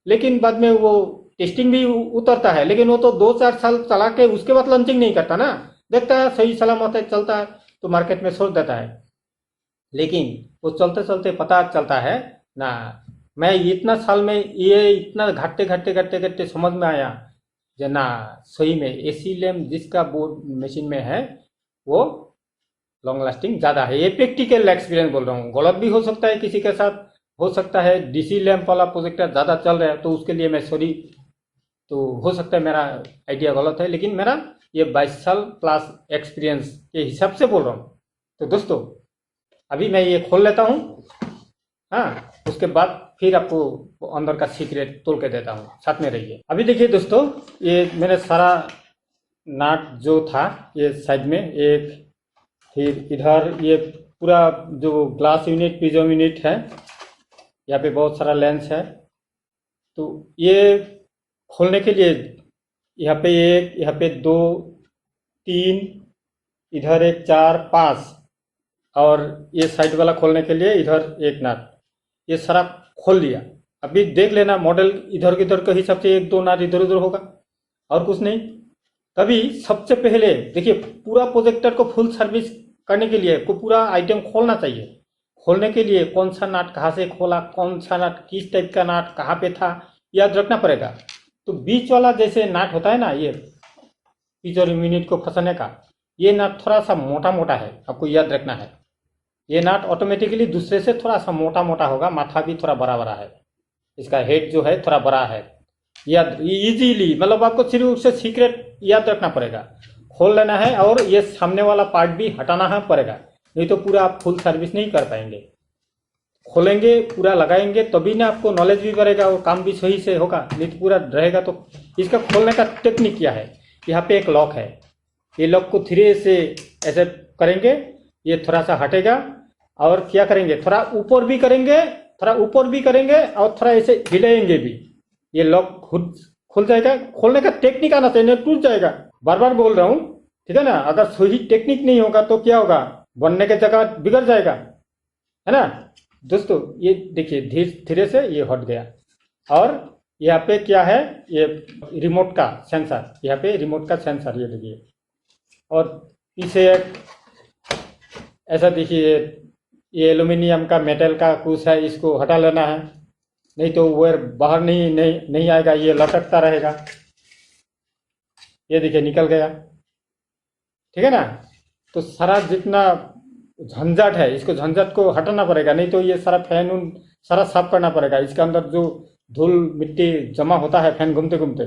लेकिन बाद में वो टेस्टिंग भी उतरता है, लेकिन वो तो 2-4 साल चला के उसके बाद लॉन्चिंग नहीं करता ना, देखता है सही सलामत है चलता है तो मार्केट में छोड़ देता है। लेकिन वो चलते चलते पता चलता है ना, मैं इतना साल में ये इतना घटते घटते घटते घटते समझ में आया जो ना सही में एसी लैम्प जिसका बोर्ड मशीन में है वो लॉन्ग लास्टिंग ज्यादा है। ये प्रैक्टिकल एक्सपीरियंस बोल रहा हूँ, गलत भी हो सकता है किसी के साथ, हो सकता है डीसी लैम्प वाला प्रोजेक्टर ज्यादा चल रहा है तो उसके लिए मैं सॉरी, तो हो सकता है मेरा आइडिया गलत है, लेकिन मेरा ये 22 साल प्लस एक्सपीरियंस के हिसाब से बोल रहा हूँ। तो दोस्तों अभी मैं ये खोल लेता हूँ, हाँ, उसके बाद फिर आपको अंदर का सीक्रेट तोड़ के देता हूँ, साथ में रहिए। अभी देखिए दोस्तों, ये मेरे सारा नाट जो था ये साइड में एक, फिर इधर ये पूरा जो ग्लास यूनिट प्रिज्म यूनिट है, यहाँ पे बहुत सारा लेंस है। तो ये खोलने के लिए यहाँ पे 1, यहाँ पे 2, 3, इधर 1, 4, 5, और ये साइड वाला खोलने के लिए इधर एक नाट, ये सारा खोल लिया। अभी देख लेना मॉडल इधर किधर के हिसाब से 1-2 नाट इधर उधर होगा और कुछ नहीं। तभी सबसे पहले देखिए, पूरा प्रोजेक्टर को फुल सर्विस करने के लिए को पूरा आइटम खोलना चाहिए। खोलने के लिए कौन सा नाट कहाँ से खोला, कौन सा नाट किस टाइप का नाट कहाँ पे था, याद रखना पड़ेगा। तो बीच वाला जैसे नाट होता है ना, ये पिजर यूनिट को फंसाने का, ये नाट थोड़ा सा मोटा मोटा है, आपको याद रखना है। ये नाट ऑटोमेटिकली दूसरे से थोड़ा सा मोटा मोटा होगा, माथा भी थोड़ा बड़ा बड़ा है, इसका हेड जो है थोड़ा बड़ा है। याद इजीली, मतलब आपको सिर्फ उससे सीक्रेट याद रखना पड़ेगा, खोल लेना है और ये सामने वाला पार्ट भी हटाना है पड़ेगा, नहीं तो पूरा आप फुल सर्विस नहीं कर पाएंगे। खोलेंगे पूरा लगाएंगे तभी ना आपको नॉलेज भी बढ़ेगा और काम भी सही से होगा, नहीं तो पूरा रहेगा। तो इसका खोलने का टेक्निक क्या है, यहाँ पे एक लॉक है, ये लॉक को धीरे से ऐसे करेंगे, ये थोड़ा सा हटेगा, और क्या करेंगे थोड़ा ऊपर भी करेंगे, थोड़ा ऊपर भी करेंगे और थोड़ा ऐसे हिलाएंगे भी, ये लॉक खुद खुल जाएगा। खोलने का टेक्निक आना चाहिए, टूट जाएगा। बार बार बोल रहा हूँ, ठीक है ना। अगर सही टेक्निक नहीं होगा तो क्या होगा, बनने की जगह बिगड़ जाएगा, है ना दोस्तों। ये देखिए धीरे धीरे से ये हट गया। और यहाँ पे क्या है, ये रिमोट का सेंसर, यहाँ पे रिमोट का सेंसर ये देखिए, और पीछे एक ऐसा देखिए, ये एल्यूमिनियम का मेटल का कुछ है, इसको हटा लेना है, नहीं तो वायर बाहर नहीं आएगा, ये लटकता रहेगा। ये देखिए निकल गया, ठीक है ना। तो सारा जितना झंझट है, इसको झंझट को हटाना पड़ेगा, नहीं तो ये सारा फैन उन सारा साफ करना पड़ेगा। इसके अंदर जो धूल मिट्टी जमा होता है फैन घूमते घूमते,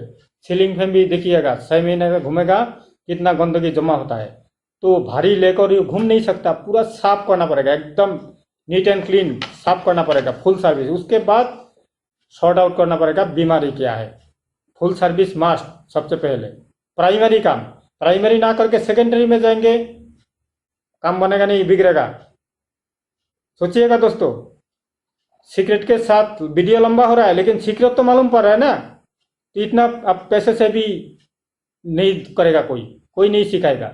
सीलिंग फैन भी देखिएगा 6 महीने में घूमेगा कितना गंदगी जमा होता है, तो भारी लेकर ये घूम नहीं सकता, पूरा साफ करना पड़ेगा, एकदम नीट एंड क्लीन साफ करना पड़ेगा, फुल सर्विस। उसके बाद सॉर्ट आउट करना पड़ेगा बीमारी क्या है। फुल सर्विस मस्ट सबसे पहले, प्राइमरी काम, प्राइमरी ना करके सेकेंडरी में जाएंगे, काम बनेगा नहीं, बिगड़ेगा। सोचिएगा दोस्तों, सीक्रेट के साथ वीडियो लंबा हो रहा है, लेकिन सीक्रेट तो मालूम पड़ रहा है ना, तो इतना आप पैसे से भी नहीं करेगा, कोई नहीं सिखाएगा।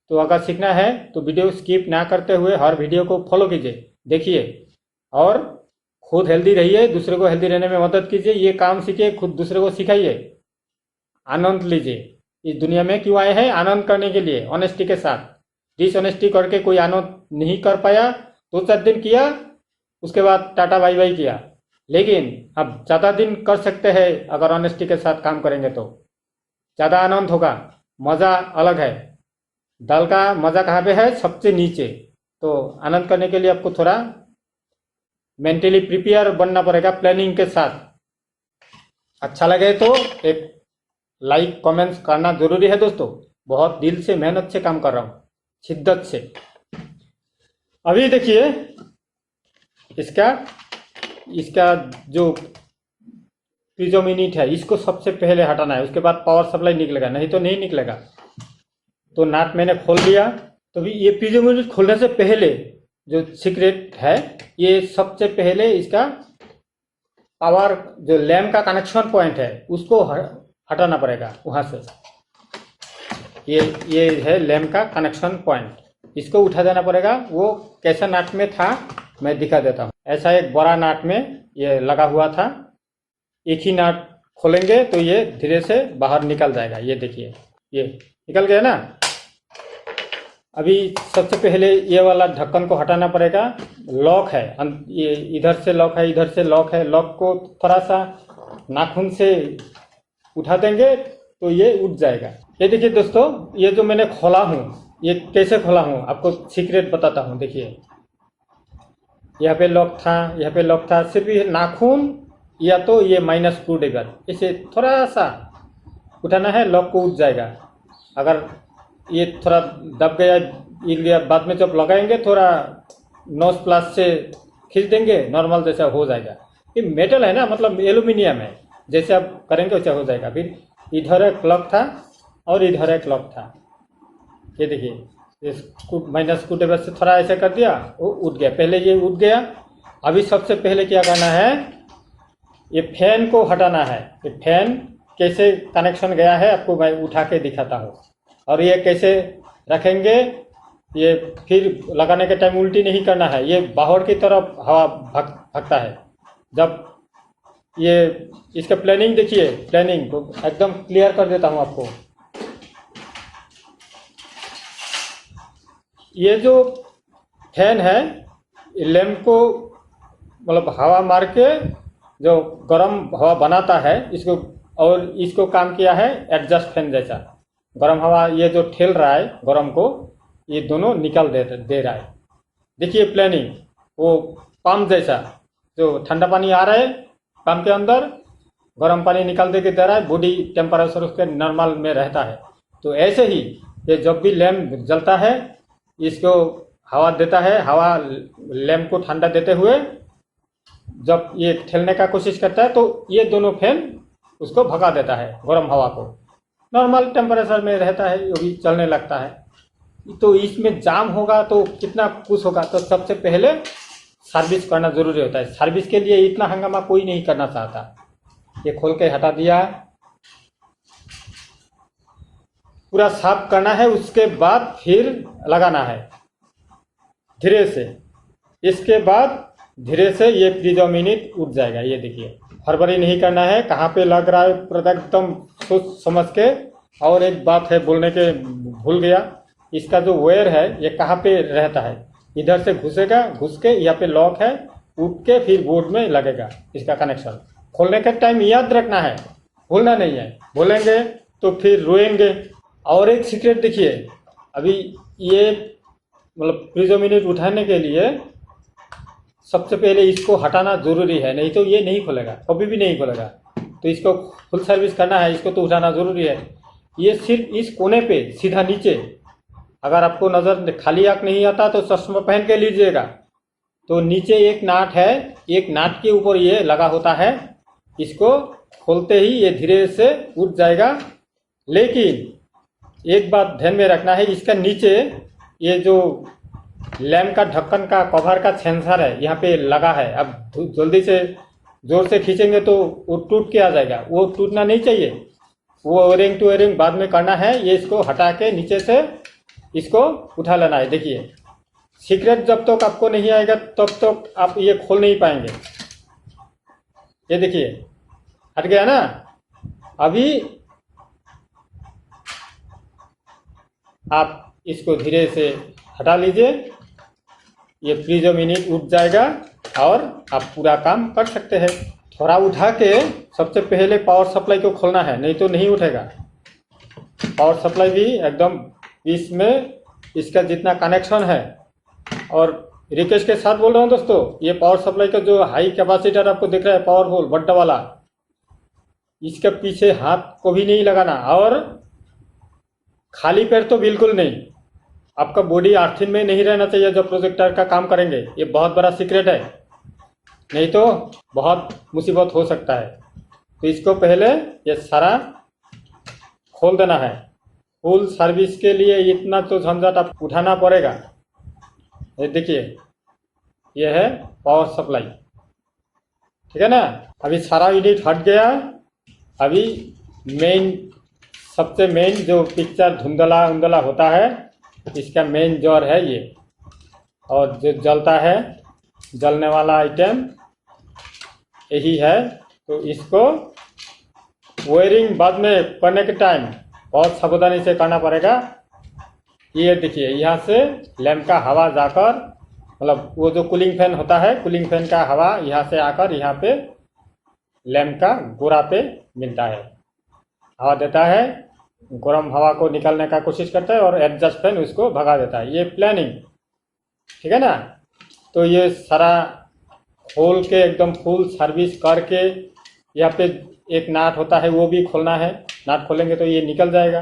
तो अगर सीखना है तो वीडियो स्किप ना करते हुए हर वीडियो को फॉलो कीजिए, देखिए, और खुद हेल्दी रहिए, दूसरे को हेल्दी रहने में मदद कीजिए। ये काम सीखिए, खुद दूसरे को सिखाइए, आनंद लीजिए। इस दुनिया में क्यों आए हैं? आनंद करने के लिए, ऑनेस्टी के साथ। डिसऑनेस्टी करके कोई आनंद नहीं कर पाया, 2-4 दिन किया, उसके बाद टाटा बाई बाई किया। लेकिन अब ज़्यादा दिन कर सकते हैं अगर ऑनेस्टी के साथ काम करेंगे तो ज़्यादा आनंद होगा, मज़ा अलग है। दाल का मज़ा कहाँ पे है? सबसे नीचे। तो आनंद करने के लिए आपको थोड़ा मेंटली प्रिपेयर बनना पड़ेगा प्लानिंग के साथ। अच्छा लगे तो एक लाइक कमेंट्स करना जरूरी है दोस्तों। बहुत दिल से मेहनत से काम कर रहा हूँ, शिद्दत से। अभी देखिए इसका जो पीजो यूनिट है इसको सबसे पहले हटाना है, उसके बाद पावर सप्लाई निकलेगा, नहीं तो नहीं निकलेगा। तो नाट मैंने खोल दिया। तो भी ये पीजो यूनिट खोलने से पहले जो सीक्रेट है, ये सबसे पहले इसका पावर जो लैम्प का कनेक्शन पॉइंट है उसको हटाना पड़ेगा वहां से। ये है लैम्प का कनेक्शन पॉइंट, इसको उठा देना पड़ेगा। वो कैसा नाट में था मैं दिखा देता हूँ। ऐसा एक बड़ा नाट में ये लगा हुआ था। एक ही नाट खोलेंगे तो ये धीरे से बाहर निकल जाएगा। ये देखिए ये निकल गया ना। अभी सबसे पहले ये वाला ढक्कन को हटाना पड़ेगा। लॉक है, ये इधर से लॉक है, इधर से लॉक है। लॉक को थोड़ा सा नाखून से उठा देंगे तो ये उठ जाएगा। ये देखिए दोस्तों, ये जो मैंने खोला हूँ, ये कैसे खोला हूँ आपको सीक्रेट बताता हूँ। देखिए यहाँ पे लॉक था, यहाँ पे लॉक था। सिर्फ ये नाखून या तो ये माइनस स्क्रूड्राइवर इसे थोड़ा सा उठाना है, लॉक को उठ जाएगा। अगर ये थोड़ा दब गया, हिल गया, बाद में जब लगाएंगे थोड़ा नोज प्लस से खींच देंगे, नॉर्मल जैसा हो जाएगा। ये मेटल है ना, मतलब एल्यूमिनियम है, जैसे आप करेंगे वैसा हो जाएगा। फिर इधर एक लॉक था और इधर एक लॉक था। ये देखिए माइनस स्क्रूड्राइवर से थोड़ा ऐसे कर दिया, वो उठ गया। पहले ये उठ गया। अभी सबसे पहले क्या करना है, ये फैन को हटाना है। ये फैन कैसे कनेक्शन गया है आपको मैं उठा के दिखाता हूँ। और ये कैसे रखेंगे, ये फिर लगाने के टाइम उल्टी नहीं करना है, ये बाहर की तरफ हवा भगता है। जब ये इसका प्लानिंग देखिए, प्लानिंग को एकदम क्लियर कर देता हूँ आपको। ये जो फैन है, लैंप को मतलब हवा मार के जो गर्म हवा बनाता है इसको, और इसको काम किया है एडजस्ट फैन जैसा। गर्म हवा ये जो ठेल रहा है गर्म को, ये दोनों निकाल दे रहा है। देखिए प्लानिंग, वो पंप जैसा जो ठंडा पानी आ रहा है पंप के अंदर, गर्म पानी निकाल दे रहा है, बॉडी टेम्परेचर उसके नॉर्मल में रहता है। तो ऐसे ही ये जब भी लैंप जलता है इसको हवा देता है, हवा लैंप को ठंडा देते हुए जब ये ठेलने का कोशिश करता है तो ये दोनों फैन उसको भगा देता है, गर्म हवा को नॉर्मल टेम्परेचर में रहता है, वो भी चलने लगता है। तो इसमें जाम होगा तो कितना कुछ होगा। तो सबसे पहले सर्विस करना जरूरी होता है। सर्विस के लिए इतना हंगामा कोई नहीं करना चाहता। ये खोल के हटा दिया, पूरा साफ करना है, उसके बाद फिर लगाना है धीरे से। इसके बाद धीरे से ये पीजो यूनिट उठ जाएगा। ये देखिए, हड़बड़ी नहीं करना है, कहाँ पे लग रहा है प्रोडक्ट एकदम सोच समझ के। और एक बात है बोलने के भूल गया, इसका जो वायर है ये कहाँ पे रहता है, इधर से घुसेगा, घुस के यहाँ पे लॉक है, उठ के फिर बोर्ड में लगेगा इसका कनेक्शन। खोलने के टाइम याद रखना है, भूलना नहीं है, भूलेंगे तो फिर रोएंगे। और एक सीक्रेट देखिए, अभी ये मतलब पीजो यूनिट उठाने के लिए सबसे पहले इसको हटाना जरूरी है, नहीं तो ये नहीं खुलेगा, कभी भी नहीं खुलेगा। तो इसको फुल सर्विस करना है, इसको तो उठाना जरूरी है। ये सिर्फ इस कोने पे सीधा नीचे, अगर आपको नज़र खाली आँख नहीं आता तो चश्मा पहन के लीजिएगा। तो नीचे एक नाट है, एक नाट के ऊपर ये लगा होता है, इसको खोलते ही ये धीरे से उठ जाएगा। लेकिन एक बात ध्यान में रखना है, इसका नीचे ये जो लैम्प का ढक्कन का कवर का सेंसर है यहाँ पे लगा है। अब जल्दी से जोर से खींचेंगे तो वो टूट के आ जाएगा, वो टूटना नहीं चाहिए। वो ओयरिंग टू ओयरिंग बाद में करना है। ये इसको हटा के नीचे से इसको उठा लेना है। देखिए सीक्रेट जब तक आपको नहीं आएगा तब तक आप ये खोल नहीं पाएंगे। ये देखिए हट गया ना। अभी आप इसको धीरे से हटा लीजिए, ये प्रिज्म यूनिट उठ जाएगा और आप पूरा काम कर सकते हैं। थोड़ा उठा के सबसे पहले पावर सप्लाई को खोलना है, नहीं तो नहीं उठेगा। पावर सप्लाई भी एकदम इसमें इसका जितना कनेक्शन है, और रिक्वेस्ट के साथ बोल रहा हूँ दोस्तों, ये पावर सप्लाई का जो हाई कैपेसिटर आपको दिख रहा है पावरफुल बड्डा वाला, इसके पीछे हाथ को भी नहीं लगाना, और खाली पैर तो बिल्कुल नहीं। आपका बॉडी आर्थिन में नहीं रहना चाहिए जब प्रोजेक्टर का काम करेंगे, ये बहुत बड़ा सीक्रेट है, नहीं तो बहुत मुसीबत हो सकता है। तो इसको पहले ये सारा खोल देना है। फुल सर्विस के लिए इतना तो झंझट आप उठाना पड़ेगा। ये देखिए, ये है पावर सप्लाई, ठीक है ना। अभी सारा यूनिट हट गया। अभी मेन, सबसे मेन जो पिक्चर धुंधला उंधला होता है, इसका मेन जड़ है ये, और जो जलता है, जलने वाला आइटम यही है। तो इसको वायरिंग बाद में करने के टाइम बहुत सावधानी से करना पड़ेगा। ये देखिए, यहाँ से लैंप का हवा जाकर, मतलब वो जो कूलिंग फैन होता है, कूलिंग फैन का हवा यहाँ से आकर यहाँ पे लैंप का गोरा पे मिलता है, हवा देता है, गर्म हवा को निकालने का कोशिश करता है, और एडजस्ट फैन उसको भगा देता है। ये प्लानिंग, ठीक है ना। तो ये सारा खोल के एकदम फुल सर्विस करके, यहाँ पे एक नाट होता है वो भी खोलना है, नाट खोलेंगे तो ये निकल जाएगा।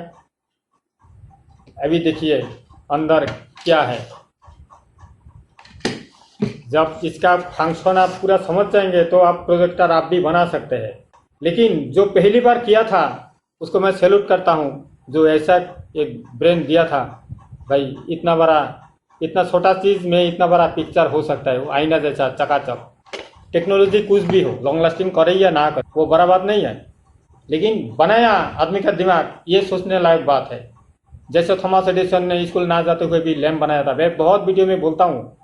अभी देखिए अंदर क्या है। जब इसका फंक्शन आप पूरा समझ जाएंगे तो आप प्रोजेक्टर आप भी बना सकते हैं। लेकिन जो पहली बार किया था उसको मैं सैल्यूट करता हूँ, जो ऐसा एक ब्रेन दिया था। भाई इतना बड़ा, इतना छोटा चीज़ में इतना बड़ा पिक्चर हो सकता है, वो आईना जैसा चकाचक। टेक्नोलॉजी कुछ भी हो, लॉन्ग लास्टिंग करे या ना करे वो बड़ा बात नहीं है, लेकिन बनाया आदमी का दिमाग, ये सोचने लायक बात है। जैसे थॉमस एडिसन ने स्कूल ना जाते हुए भी लैम्प बनाया था। मैं बहुत वीडियो में बोलता हूँ,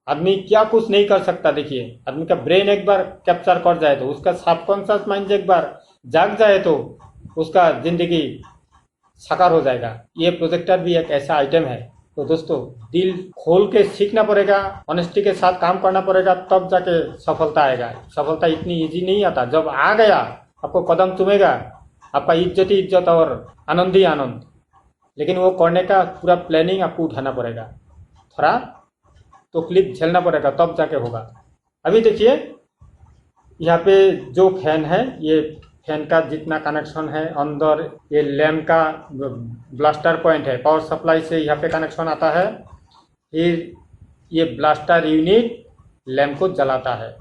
आदमी क्या कुछ नहीं कर सकता। देखिए, आदमी का ब्रेन एक बार कैप्चर कर जाए तो, उसका सबकॉन्शियस माइंड एक बार जाग जाए तो उसका जिंदगी साकार हो जाएगा। ये प्रोजेक्टर भी एक ऐसा आइटम है। तो दोस्तों, दिल खोल के सीखना पड़ेगा, ऑनेस्टी के साथ काम करना पड़ेगा, तब जाके सफलता आएगा। सफलता इतनी इजी नहीं आता, जब आ गया आपको कदम चूमेगा, आपका इज्जत ही इज्जत और आनंद ही आनंद। लेकिन वो करने का पूरा प्लानिंग आपको उठाना पड़ेगा, थोड़ा तो क्लिप झेलना पड़ेगा, तब जाके होगा। अभी देखिए यहाँ पे जो फैन है, ये फैन का जितना कनेक्शन है अंदर, ये लैम्प का ब्लास्टर पॉइंट है, पावर सप्लाई से यहाँ पे कनेक्शन आता है। फिर ये ब्लास्टर यूनिट लैम्प को जलाता है,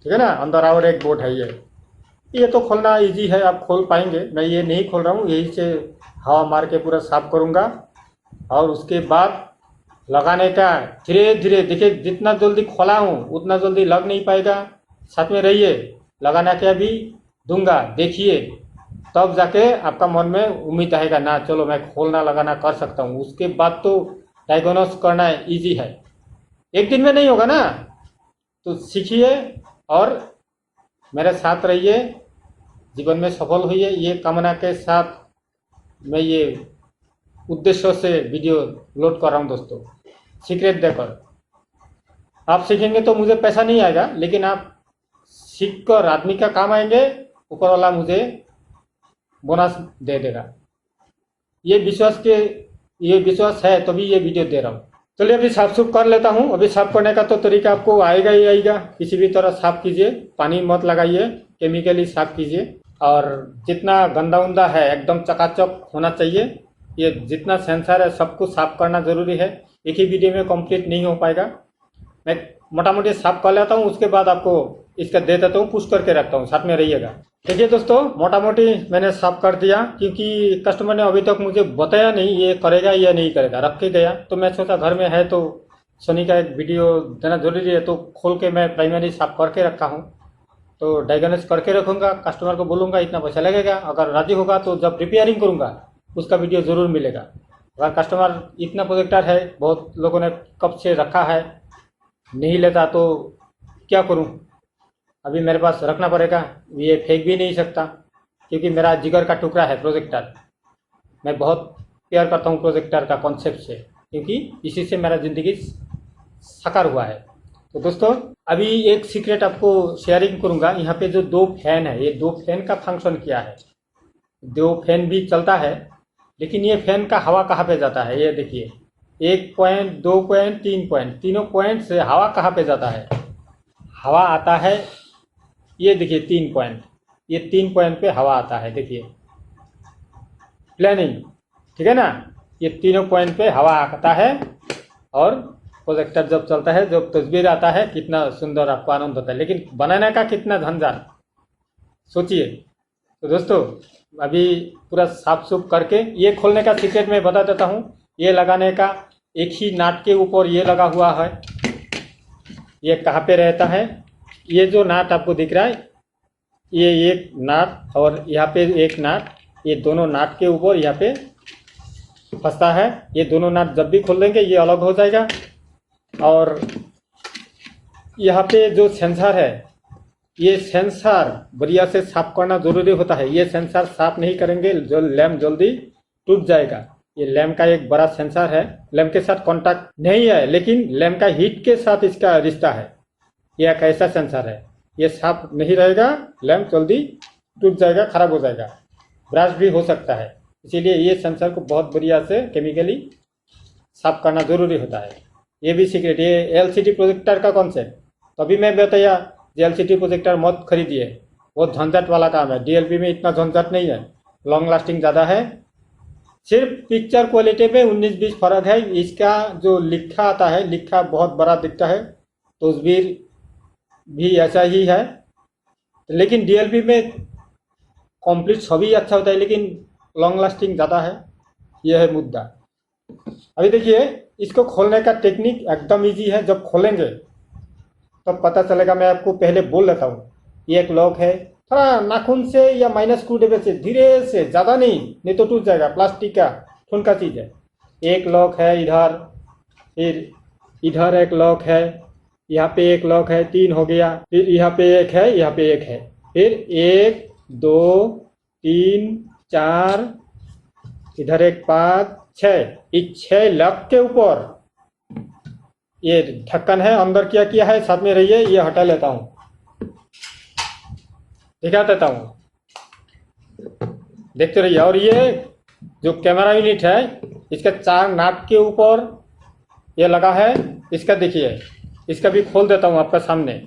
ठीक है ना। अंदर और एक बोर्ड है ये तो खोलना इजी है, आप खोल पाएंगे। मैं ये नहीं खोल रहा हूँ, यही से हवा मार के पूरा साफ करूँगा, और उसके बाद लगाने का धीरे धीरे। देखिए, जितना जल्दी खोला हूँ उतना जल्दी लग नहीं पाएगा, साथ में रहिए। लगाना क्या भी दूंगा, देखिए, तब जाके आपका मन में उम्मीद आएगा, ना चलो मैं खोलना लगाना कर सकता हूँ। उसके बाद तो डायग्नोस करना इजी है, एक दिन में नहीं होगा ना। तो सीखिए और मेरे साथ रहिए, जीवन में सफल होइए। ये कामना के साथ मैं ये उद्देश्य से वीडियो लोड कर रहा हूँ दोस्तों, सीक्रेट देकर। आप सीखेंगे तो मुझे पैसा नहीं आएगा, लेकिन आप सीख कर आदमी का काम आएंगे, ऊपर वाला मुझे बोनस दे देगा। ये विश्वास है, तभी ये वीडियो दे रहा हूँ। चलिए अभी साफ सुफ कर लेता हूँ। अभी साफ करने का तो तरीका आपको आएगा ही आएगा। किसी भी तरह साफ कीजिए, पानी मत लगाइए, केमिकली साफ कीजिए। और जितना गंदा उंदा है एकदम चकाचक होना चाहिए। ये जितना सेंसर है सबको साफ करना जरूरी है, एक ही वीडियो में कंप्लीट नहीं हो पाएगा। मैं मोटा मोटी साफ कर लेता हूँ, उसके बाद आपको इसका दे देता हूँ, पुश करके रखता हूँ, साथ में रहिएगा। देखिए दोस्तों, मोटा मोटी मैंने साफ कर दिया, क्योंकि कस्टमर ने अभी तक मुझे बताया नहीं ये करेगा या नहीं करेगा, रख के गया। तो मैं सोचा घर में है तो सोनी का एक वीडियो देना जरूरी है, तो खोल के मैं प्राइमरी साफ करके रखा हूँ। तो डायग्नोस करके रखूँगा, कस्टमर को बोलूँगा इतना पैसा लगेगा, अगर राजी होगा तो जब रिपेयरिंग करूँगा उसका वीडियो ज़रूर मिलेगा। अगर कस्टमर इतना प्रोजेक्टर है, बहुत लोगों ने कब से रखा है, नहीं लेता तो क्या करूं। अभी मेरे पास रखना पड़ेगा, ये फेंक भी नहीं सकता, क्योंकि मेरा जिगर का टुकड़ा है प्रोजेक्टर। मैं बहुत प्यार करता हूँ प्रोजेक्टर का कॉन्सेप्ट से, क्योंकि इसी से मेरा ज़िंदगी साकार हुआ है। तो दोस्तों अभी एक सीक्रेट आपको शेयरिंग करूँगा। यहाँ पे जो 2 फैन है, ये 2 फैन का फंक्शन क्या है। 2 फैन भी चलता है, लेकिन ये फैन का हवा कहाँ पे जाता है, ये देखिए 1 पॉइंट, 2 पॉइंट, 3 पॉइंट, तीनों पॉइंट से हवा कहाँ पे जाता है। हवा आता है, ये देखिए 3 पॉइंट, ये 3 पॉइंट पे हवा आता है, देखिए प्लानिंग, ठीक है ना। ये तीनों पॉइंट पे हवा आता है और प्रोजेक्टर जब चलता है, जब तस्वीर आता है, कितना सुंदर आपको आनंद होता है। लेकिन बनाने का कितना झंझट सोचिए। तो दोस्तों अभी पूरा साफ सुफ करके ये खोलने का सीक्रेट मैं बता देता हूँ। ये लगाने का एक ही नाट के ऊपर ये लगा हुआ है। ये कहाँ पे रहता है, ये जो नाट आपको दिख रहा है, ये एक नाट और यहाँ पे एक नाट, ये दोनों नाट के ऊपर यहाँ पे फंसता है। ये दोनों नाट जब भी खोल देंगे ये अलग हो जाएगा। और यहाँ पे जो सेंसर है, ये सेंसर बढ़िया से साफ करना जरूरी होता है। ये सेंसर साफ नहीं करेंगे जो लैम्प जल्दी टूट जाएगा। ये लैम्प का एक बड़ा सेंसर है, लैम्प के साथ कांटेक्ट नहीं है, लेकिन लैम्प का हीट के साथ इसका रिश्ता है। यह एक ऐसा सेंसर है, ये साफ नहीं रहेगा, लैम्प जल्दी टूट जाएगा, खराब हो जाएगा, ब्रश भी हो सकता है। इसीलिए ये सेंसर को बहुत बढ़िया से केमिकली साफ करना जरूरी होता है। ये भी सीक्रेट, ये एलसीडी प्रोजेक्टर का कॉन्सेप्ट। तो अभी मैं बताया एलसीडी प्रोजेक्टर मत खरीदिए, बहुत झंझट वाला काम है। डीएलपी में इतना झंझट नहीं है, लॉन्ग लास्टिंग ज़्यादा है। सिर्फ पिक्चर क्वालिटी पे 19-20 फर्क है। इसका जो लिखा आता है, लिखा बहुत बड़ा दिखता है, तस्वीर भी ऐसा ही है। लेकिन डीएलपी में कंप्लीट सभी अच्छा होता है, लेकिन लॉन्ग लास्टिंग ज़्यादा है। यह है मुद्दा। अभी देखिए इसको खोलने का टेक्निक एकदम इजी है। जब खोलेंगे तब तो पता चलेगा। मैं आपको पहले बोल देता हूँ। ये एक लॉक है, थोड़ा नाखून से या माइनस स्क्रू ड्राइवर से धीरे से, ज़्यादा नहीं तो टूट जाएगा। प्लास्टिक का ठुनका चीज़ है। एक लॉक है इधर, फिर इधर एक लॉक है, यहाँ पे एक लॉक है, 3 हो गया। फिर यहाँ पे एक है, यहाँ पे एक है, फिर 1 2 3 4, इधर एक 5 6। इस 6 लॉक के ऊपर ये ढक्कन है। अंदर क्या किया है, साथ में रहिए, ये हटा लेता हूँ, दिखा देता हूँ, देखते रहिए। और ये जो कैमरा यूनिट है, इसका 4 नाट के ऊपर ये लगा है। इसका देखिए, इसका भी खोल देता हूँ आपका सामने।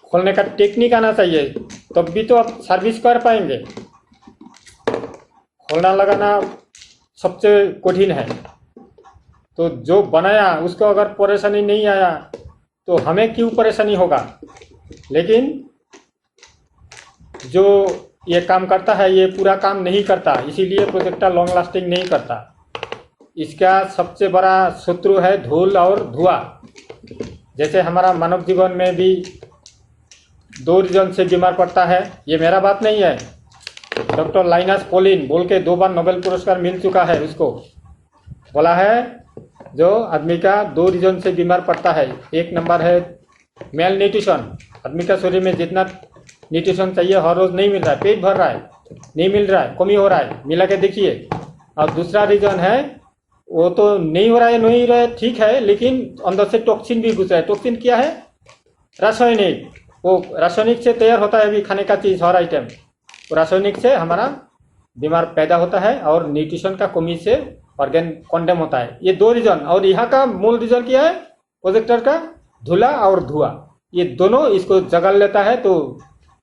खोलने का टेक्निक आना चाहिए, तब भी तो आप सर्विस कर पाएंगे। खोलना लगाना सबसे कठिन है। तो जो बनाया उसको अगर परेशानी नहीं आया तो हमें क्यों परेशानी होगा। लेकिन जो ये काम करता है, ये पूरा काम नहीं करता, इसीलिए प्रोजेक्टर लॉन्ग लास्टिंग नहीं करता। इसका सबसे बड़ा शत्रु है धूल और धुआं। जैसे हमारा मानव जीवन में भी 2 रीजन से बीमार पड़ता है। ये मेरा बात नहीं है, डॉक्टर लाइनस पॉलिन बोल के 2 बार नोबेल पुरस्कार मिल चुका है। उसको बोला है जो आदमी का 2 रीजन से बीमार पड़ता है। एक नंबर है मेल न्यूट्रिशन, आदमी का शरीर में जितना न्यूट्रिशन चाहिए हर रोज नहीं मिल रहा है, पेट भर रहा है, नहीं मिल रहा है, कमी हो रहा है, मिला के देखिए। और दूसरा रीजन है वो तो नहीं हो रहा है, नहीं हो रहा है ठीक है, लेकिन अंदर से टॉक्सिन भी घुस रहा है। टॉक्सिन क्या है, रासायनिक। वो रासायनिक से तैयार होता है अभी खाने का चीज, हर आइटम रासायनिक से हमारा बीमार पैदा होता है, और न्यूट्रिशन का कमी से ऑर्गेन कॉन्डेम होता है। ये 2 रीजन। और यहाँ का मूल रीजन क्या है, प्रोजेक्टर का धूला और धुआं। ये दोनों इसको जगल लेता है तो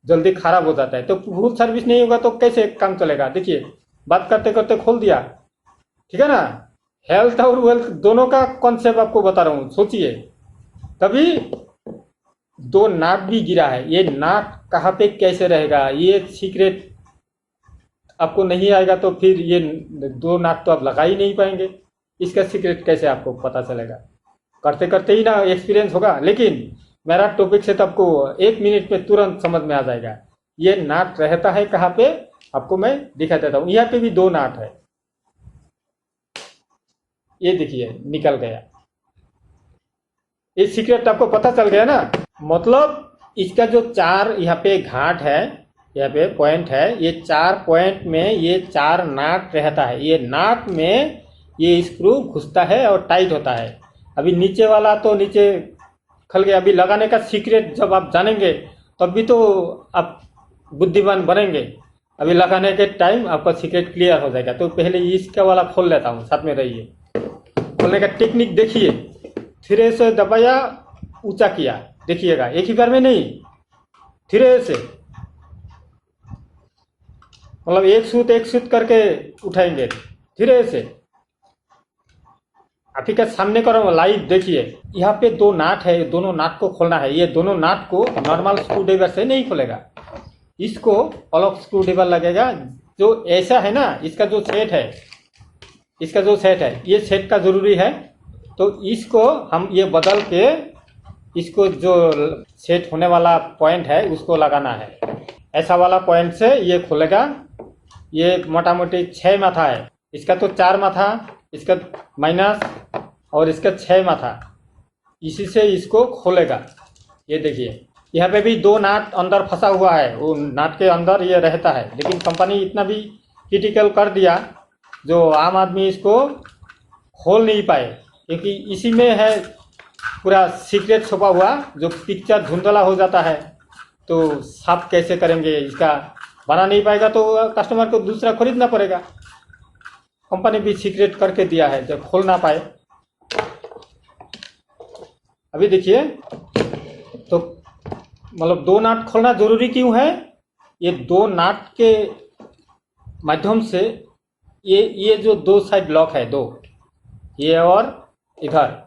जल्दी खराब हो जाता है। तो फुल सर्विस नहीं होगा तो कैसे काम चलेगा। देखिए बात करते करते खोल दिया, ठीक है ना। हेल्थ और वेल्थ दोनों का कॉन्सेप्ट आपको बता रहा हूँ, सोचिए। तभी 2 नाट भी गिरा है। ये नाट कहाँ पे कैसे रहेगा, ये सीक्रेट आपको नहीं आएगा तो फिर ये 2 नाट तो आप लगा ही नहीं पाएंगे। इसका सीक्रेट कैसे आपको पता चलेगा, करते करते ही ना एक्सपीरियंस होगा। लेकिन मेरा टॉपिक से तो आपको 1 मिनट में तुरंत समझ में आ जाएगा। ये नाट रहता है कहाँ पे, आपको मैं दिखा देता हूँ। यहाँ पे भी 2 नाट है, ये देखिए निकल गया। ये सीक्रेट आपको पता चल गया ना। मतलब इसका जो 4 यहाँ पे घाट है, यहाँ पे पॉइंट है, ये 4 पॉइंट में ये 4 नाट रहता है। ये नाट में ये स्क्रू घुसता है और टाइट होता है। अभी नीचे वाला तो नीचे खल गया। अभी लगाने का सीक्रेट जब आप जानेंगे तब भी तो आप बुद्धिमान बनेंगे। अभी लगाने के टाइम आपका सीक्रेट क्लियर हो जाएगा। तो पहले इसका वाला खोल लेता हूँ, साथ में रहिए। खोलने का टेक्निक देखिए, धीरे से दबाया, ऊंचा किया, देखिएगा एक ही बार में नहीं, धीरे से, मतलब एक सूत करके उठाएंगे धीरे से। आप ही के सामने करो, लाइव देखिए। यहाँ पे 2 नाट है, दोनों नाट को खोलना है। ये दोनों नाट को नॉर्मल स्क्रू ड्राइवर से नहीं खोलेगा, इसको अलग स्क्रू ड्राइवर लगेगा। जो ऐसा है ना, इसका जो सेट है, ये सेट का जरूरी है। तो इसको हम ये बदल के, इसको जो सेट होने वाला पॉइंट है उसको लगाना है। ऐसा वाला पॉइंट से ये खुलेगा। ये मोटा मोटी 6 माथा है, इसका तो 4 माथा, इसका माइनस और इसका 6 माथा, इसी से इसको खोलेगा। ये देखिए यहाँ पे भी 2 नाट अंदर फंसा हुआ है, वो नाट के अंदर ये रहता है। लेकिन कंपनी इतना भी क्रिटिकल कर दिया जो आम आदमी इसको खोल नहीं पाए, क्योंकि इसी में है पूरा सीक्रेट छुपा हुआ। जो पिक्चर धुंधला हो जाता है तो साफ कैसे करेंगे, इसका बना नहीं पाएगा तो कस्टमर को दूसरा खरीदना पड़ेगा। कंपनी भी सीक्रेट करके दिया है जो खोल ना पाए। अभी देखिए, तो मतलब 2 नाट खोलना जरूरी क्यों है? ये 2 नाट के माध्यम से ये जो 2 साइड लॉक है, 2 ये और इधर,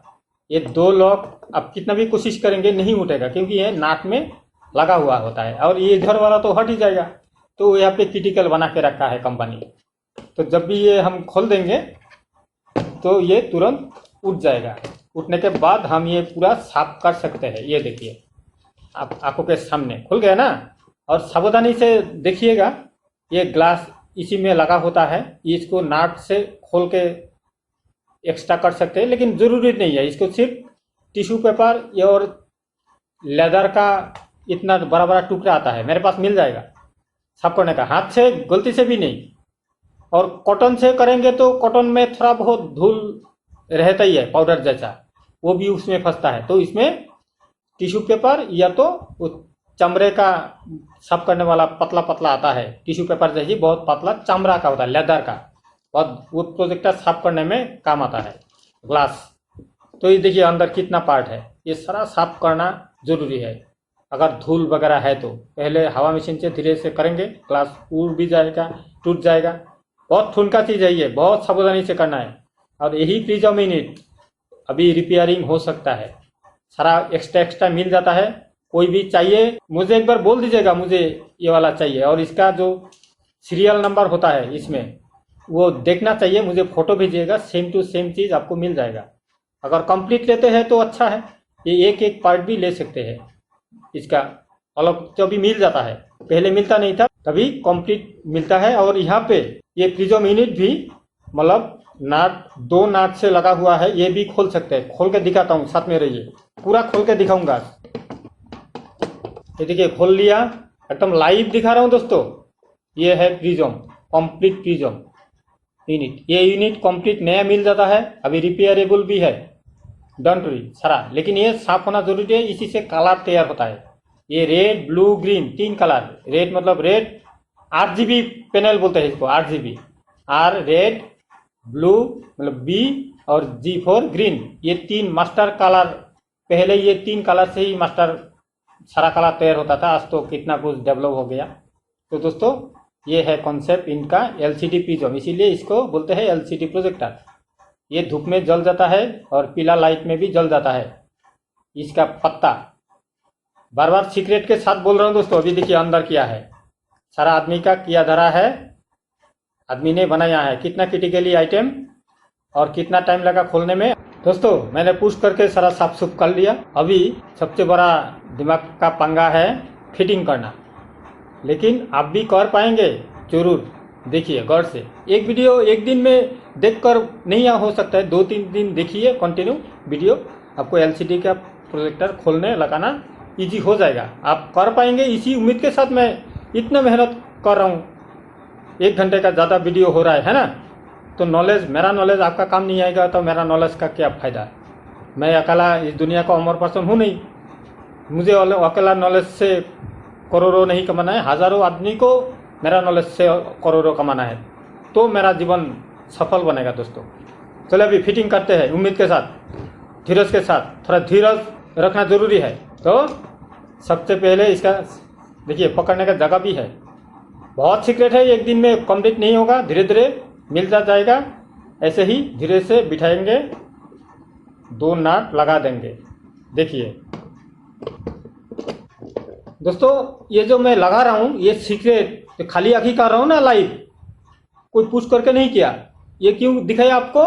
ये 2 लॉक आप कितना भी कोशिश करेंगे नहीं उठेगा, क्योंकि ये नाट में लगा हुआ होता है। और ये इधर वाला तो हट ही जाएगा। तो यहाँ पे क्रिटिकल बना के रखा है कंपनी। तो जब भी ये हम खोल देंगे तो ये तुरंत उठ जाएगा। उठने के बाद हम ये पूरा साफ कर सकते हैं। ये देखिए, आप आंखों के सामने खुल गया ना। और सावधानी से देखिएगा, ये ग्लास इसी में लगा होता है। इसको नाट से खोल के एक्स्ट्रा कर सकते हैं, लेकिन ज़रूरी नहीं है। इसको सिर्फ टिश्यू पेपर या और लेदर का इतना बड़ा बड़ा टुकड़ा आता है, मेरे पास मिल जाएगा साफ करने का। हाथ से गलती से भी नहीं। और कॉटन से करेंगे तो कॉटन में थोड़ा बहुत धूल रहता ही है, पाउडर जैसा, वो भी उसमें फंसता है। तो इसमें टिश्यू पेपर या तो चमड़े का साफ करने वाला पतला पतला आता है, टिश्यू पेपर जैसी बहुत पतला चमड़ा का होता है, लेदर का, और वो प्रोजेक्टर साफ करने में काम आता है, ग्लास। तो ये देखिए अंदर कितना पार्ट है, ये सारा साफ करना जरूरी है। अगर धूल वगैरह है तो पहले हवा मशीन से धीरे से करेंगे, ग्लास उड़ भी जाएगा, टूट जाएगा। बहुत ठुनका चीज़ है ये, बहुत सावधानी से करना है। और यही प्रिज्म यूनिट अभी रिपेयरिंग हो सकता है, सारा एक्स्ट्रा मिल जाता है। कोई भी चाहिए मुझे एक बार बोल दीजिएगा मुझे ये वाला चाहिए, और इसका जो सीरियल नंबर होता है इसमें वो देखना चाहिए, मुझे फोटो भेजिएगा, सेम टू सेम चीज़ आपको मिल जाएगा। अगर कंप्लीट लेते हैं तो अच्छा है, ये एक एक पार्ट भी ले सकते हैं। इसका अलग तो अभी मिल जाता है, पहले मिलता नहीं था, तभी कंप्लीट मिलता है। और यहाँ पे ये प्रिज्म यूनिट भी मतलब नाट 2 नाट से लगा हुआ है, ये भी खोल सकते हैं। खोल के दिखाता हूँ, साथ में रहिए, पूरा खोल के दिखाऊंगा। ये देखिए खोल लिया, एकदम लाइव दिखा रहा हूँ दोस्तों। ये है प्रिज्म, कंप्लीट प्रिज्म यूनिट। ये यूनिट कंप्लीट नया मिल जाता है, अभी रिपेयरेबल भी है, डोंट वरी सारा। लेकिन ये साफ होना जरूरी है, इसी से कलर तैयार होता है। ये red, blue, green 3 colour. Red मतलब रेड, RGB पैनल बोलते हैं इसको, RGB, R रेड, ब्लू मतलब B, और G फॉर ग्रीन। ये 3 मास्टर कलर, पहले ये 3 कलर से ही मास्टर सारा कलर तैयार होता था, आज तो कितना कुछ डेवलप हो गया। तो दोस्तों ये है कॉन्सेप्ट इनका LCD प्रिज्म, इसीलिए इसको बोलते हैं LCD प्रोजेक्टर। ये धूप में जल जाता है और पीला लाइट में भी जल जाता है। इसका पत्ता बार बार सीक्रेट के साथ बोल रहा हूँ दोस्तों। अभी देखिए अंदर क्या है, सारा आदमी का किया धरा है, आदमी ने बनाया है। कितना क्रिटिकली आइटम और कितना टाइम लगा खोलने में। दोस्तों मैंने पुश करके सारा साफ सुफ कर लिया। अभी सबसे बड़ा दिमाग का पंगा है फिटिंग करना, लेकिन आप भी कर पाएंगे जरूर। देखिए गौर से, एक वीडियो एक दिन में देखकर नहीं हो सकता है, 2-3 दिन देखिए कंटिन्यू वीडियो, आपको LCD का प्रोजेक्टर खोलने लगाना इजी हो जाएगा, आप कर पाएंगे। इसी उम्मीद के साथ मैं इतना मेहनत कर रहा हूँ, 1 घंटे का ज़्यादा वीडियो हो रहा है ना। तो नॉलेज, मेरा नॉलेज आपका काम नहीं आएगा तो मेरा नॉलेज का क्या फ़ायदा। मैं अकेला इस दुनिया का अमर पर्सन हूँ नहीं। मुझे अकेला नॉलेज से करोड़ों नहीं कमाना है, हज़ारों आदमी को मेरा नॉलेज से करोड़ों कमाना है, तो मेरा जीवन सफल बनेगा दोस्तों। चलो अभी फिटिंग करते हैं उम्मीद के साथ, धीरज के साथ। थोड़ा धीरज रखना ज़रूरी है। तो सबसे पहले इसका देखिए पकड़ने का जगह भी है, बहुत सीक्रेट है, एक दिन में कंप्लीट नहीं होगा, धीरे धीरे मिलता जाएगा। ऐसे ही धीरे से बिठाएंगे, 2 नाट लगा देंगे। देखिए दोस्तों, ये जो मैं लगा रहा हूँ ये सीक्रेट, तो खाली आँखी कर रहा हूँ ना लाइव, कोई पूछ करके नहीं किया। ये क्यों दिखाया आपको,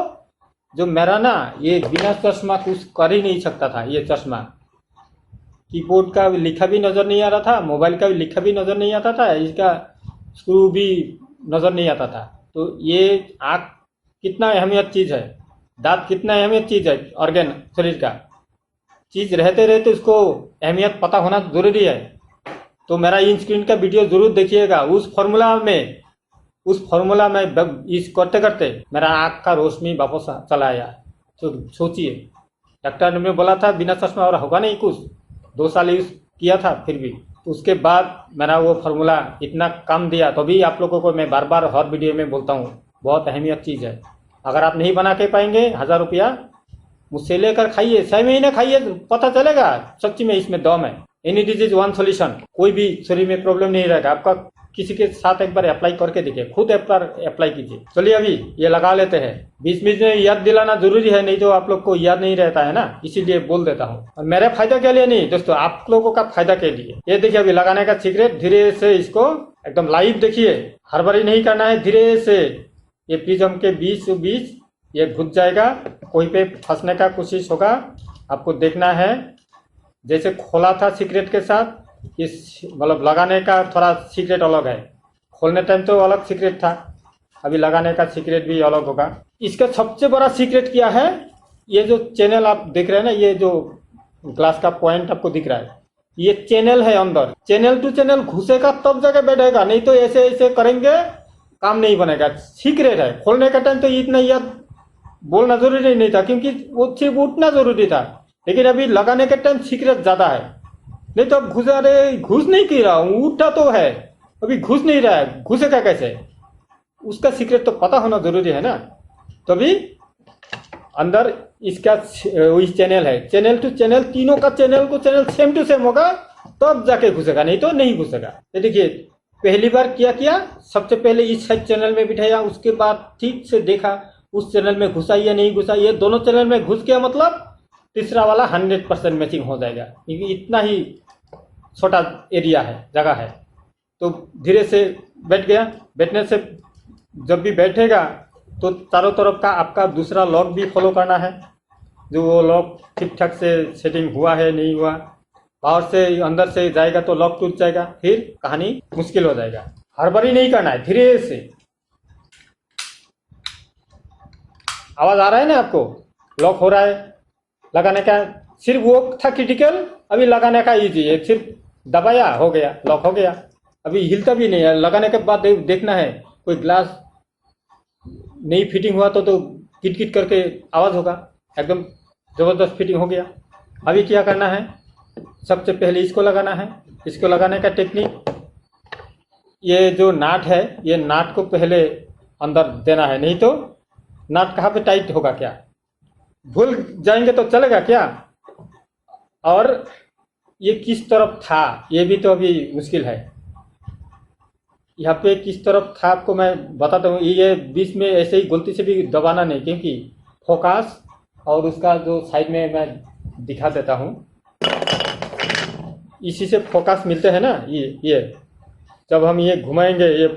जो मेरा ना ये बिना चश्मा कुछ कर ही नहीं सकता था। ये चश्मा, कीबोर्ड का लिखा भी नज़र नहीं आ रहा था, मोबाइल का भी लिखा भी नज़र नहीं आता था, इसका स्क्रू भी नज़र नहीं आता था। तो ये आँख कितना अहमियत चीज़ है, दांत कितना अहमियत चीज़ है, ऑर्गन शरीर का चीज़ रहते रहते उसको अहमियत पता होना ज़रूरी है। तो मेरा इन स्क्रीन का वीडियो ज़रूर देखिएगा। उस फार्मूला में इस करते करते मेरा आँख का रोशनी वापस चला आया। तो सोचिए, डॉक्टर ने बोला था बिना चश्मा और होगा नहीं कुछ, 2 साल यूज़ किया था फिर भी। तो उसके बाद मेरा वो फार्मूला इतना काम दिया। तो भी आप लोगों को मैं बार बार हर वीडियो में बोलता हूँ, बहुत अहमियत चीज़ है। अगर आप नहीं बना के पाएंगे, 1000 रुपया मुझसे लेकर खाइए, 6 महीने खाइए, पता चलेगा सच्ची में इसमें दम है। एनी डिजीज 1 सॉल्यूशन, कोई भी शरीर में प्रॉब्लम नहीं रहेगा आपका। किसी के साथ एक बार अप्लाई करके देखिए, खुद एक बार अप्लाई कीजिए। चलिए अभी ये लगा लेते हैं। बीच बीच में याद दिलाना जरूरी है, नहीं तो आप लोग को याद नहीं रहता है ना, इसीलिए बोल देता हूँ। और मेरे फायदा के लिए नहीं दोस्तों, आप लोगों का फायदा के लिए। ये देखिए अभी लगाने का सीक्रेट, धीरे से इसको एकदम लाइव देखिए, हड़बड़ी नहीं करना है, धीरे से ये प्रिज्म के बीच ये घुस जाएगा, कोई पे फंसने का कोशिश होगा, आपको देखना है। जैसे खोला था सीक्रेट के साथ, इस मतलब लगाने का थोड़ा सीक्रेट अलग है, खोलने टाइम तो अलग सीक्रेट था, अभी लगाने का सीक्रेट भी अलग होगा। इसका सबसे बड़ा सीक्रेट क्या है, ये जो चैनल आप देख रहे हैं ना, ये जो ग्लास का पॉइंट आपको दिख रहा है, ये चैनल है अंदर। चैनल टू चैनल घुसेगा तब जगह बैठेगा, नहीं तो ऐसे ऐसे करेंगे काम नहीं बनेगा। सीक्रेट है, खोलने का टाइम तो इतना याद बोलना जरूरी नहीं था, क्योंकि वो सिर्फ उठना जरूरी था। लेकिन अभी लगाने के टाइम सीक्रेट ज्यादा है, नहीं तो अब घुस नहीं की रहा हूँ, उठा तो है, अभी घुस नहीं रहा है, घुसेगा कैसे, उसका सीक्रेट तो पता होना जरूरी है ना। तो अभी अंदर इसका वही चैनल है, चैनल टू चैनल, तीनों का चैनल सेम टू सेम होगा, तब जाके घुसेगा, नहीं तो नहीं घुसेगा। तो देखिए पहली बार क्या किया, सबसे पहले इस साइड चैनल में बिठाया, उसके बाद ठीक से देखा उस चैनल में घुसा या नहीं घुसा। ये दोनों चैनल में घुस गया, मतलब तीसरा वाला 100% मैचिंग हो जाएगा, क्योंकि इतना ही छोटा एरिया है, जगह है। तो धीरे से बैठ गया। बैठने से जब भी बैठेगा तो चारों तरफ का आपका दूसरा लॉक भी फॉलो करना है, जो वो लॉक ठीक ठाक से सेटिंग हुआ है नहीं हुआ। बाहर से अंदर से जाएगा तो लॉक टूट जाएगा, फिर कहानी मुश्किल हो जाएगा। हड़बड़ी नहीं करना है, धीरे से। आवाज आ रहा है ना आपको, लॉक हो रहा है। लगाने का सिर्फ वो था क्रिटिकल, अभी लगाने का इजी है, सिर्फ दबाया हो गया, लॉक हो गया। अभी हिलता भी नहीं है। लगाने के बाद देखना है कोई ग्लास नहीं फिटिंग हुआ तो किट किट करके आवाज होगा, एकदम जबरदस्त फिटिंग हो गया। अभी क्या करना है, सबसे पहले इसको लगाना है। इसको लगाने का टेक्निक, ये जो नाट है, ये नाट को पहले अंदर देना है, नहीं तो नाट कहाँ पे टाइट होगा, क्या भूल जाएंगे तो चलेगा क्या। और ये किस तरफ था, ये भी तो अभी मुश्किल है। यहाँ पे किस तरफ था आपको मैं बताता हूँ। ये बीच में ऐसे ही गलती से भी दबाना नहीं, क्योंकि फोकस और उसका जो साइड में मैं दिखा देता हूँ, इसी से फोकस मिलते हैं ना। ये जब हम ये घुमाएंगे, ये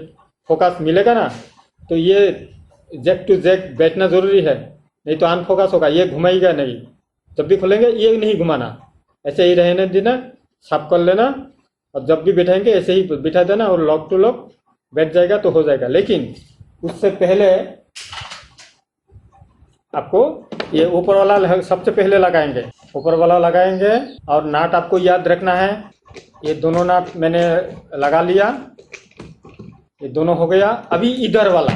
फोकस मिलेगा ना, तो ये जैक टू जैक बैठना जरूरी है, नहीं तो अनफोकस होगा, ये घुमाएगा नहीं। जब भी खोलेंगे ये नहीं घुमाना, ऐसे ही रहने देना, साफ कर लेना, और जब भी बैठाएंगे ऐसे ही बिठा देना, और लॉक टू लॉक बैठ जाएगा तो हो जाएगा। लेकिन उससे पहले आपको ये ऊपर वाला सबसे पहले लगाएंगे, ऊपर वाला लगाएंगे। और नाट आपको याद रखना है, ये दोनों नाट मैंने लगा लिया, ये दोनों हो गया। अभी इधर वाला,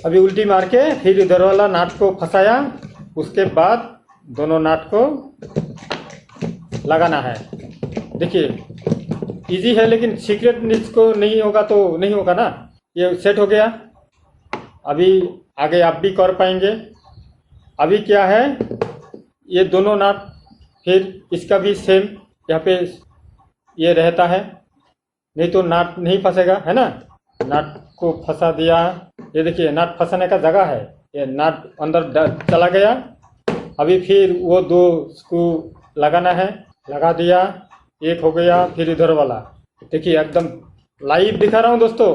अभी उल्टी मार के फिर इधर वाला नाट को फंसाया, उसके बाद दोनों नाट को लगाना है। देखिए इजी है, लेकिन सीक्रेट इसको नहीं होगा तो नहीं होगा ना। ये सेट हो गया, अभी आगे आप भी कर पाएंगे। अभी क्या है, ये दोनों नाट फिर इसका भी सेम यहाँ पे ये रहता है, नहीं तो नाट नहीं फंसेगा, है ना। नाट को फंसा दिया, ये देखिए नाट फंसाने का जगह है, ये नाट अंदर चला गया। अभी फिर वो दो स्क्रू लगाना है, लगा दिया, एक हो गया। फिर इधर वाला देखिए एकदम लाइव दिखा रहा हूँ दोस्तों,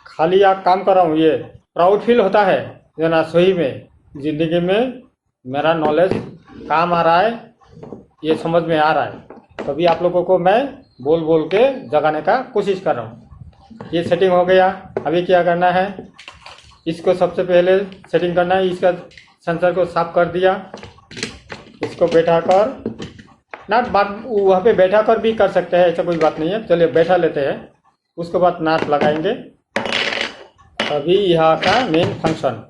खाली आप काम कर रहा हूँ। ये प्राउड फील होता है जना, सही में जिंदगी में मेरा नॉलेज काम आ रहा है, ये समझ में आ रहा है, तभी आप लोगों को मैं बोल बोल के जगाने का कोशिश कर रहा हूँ। ये सेटिंग हो गया। अभी क्या करना है, इसको सबसे पहले सेटिंग करना है। इसका सेंसर को साफ कर दिया, इसको बैठा कर नाट बात वहाँ पे बैठा कर भी कर सकते हैं, ऐसा कोई बात नहीं है। चलिए बैठा लेते हैं, उसके बाद नाट लगाएंगे। अभी यहाँ का मेन फंक्शन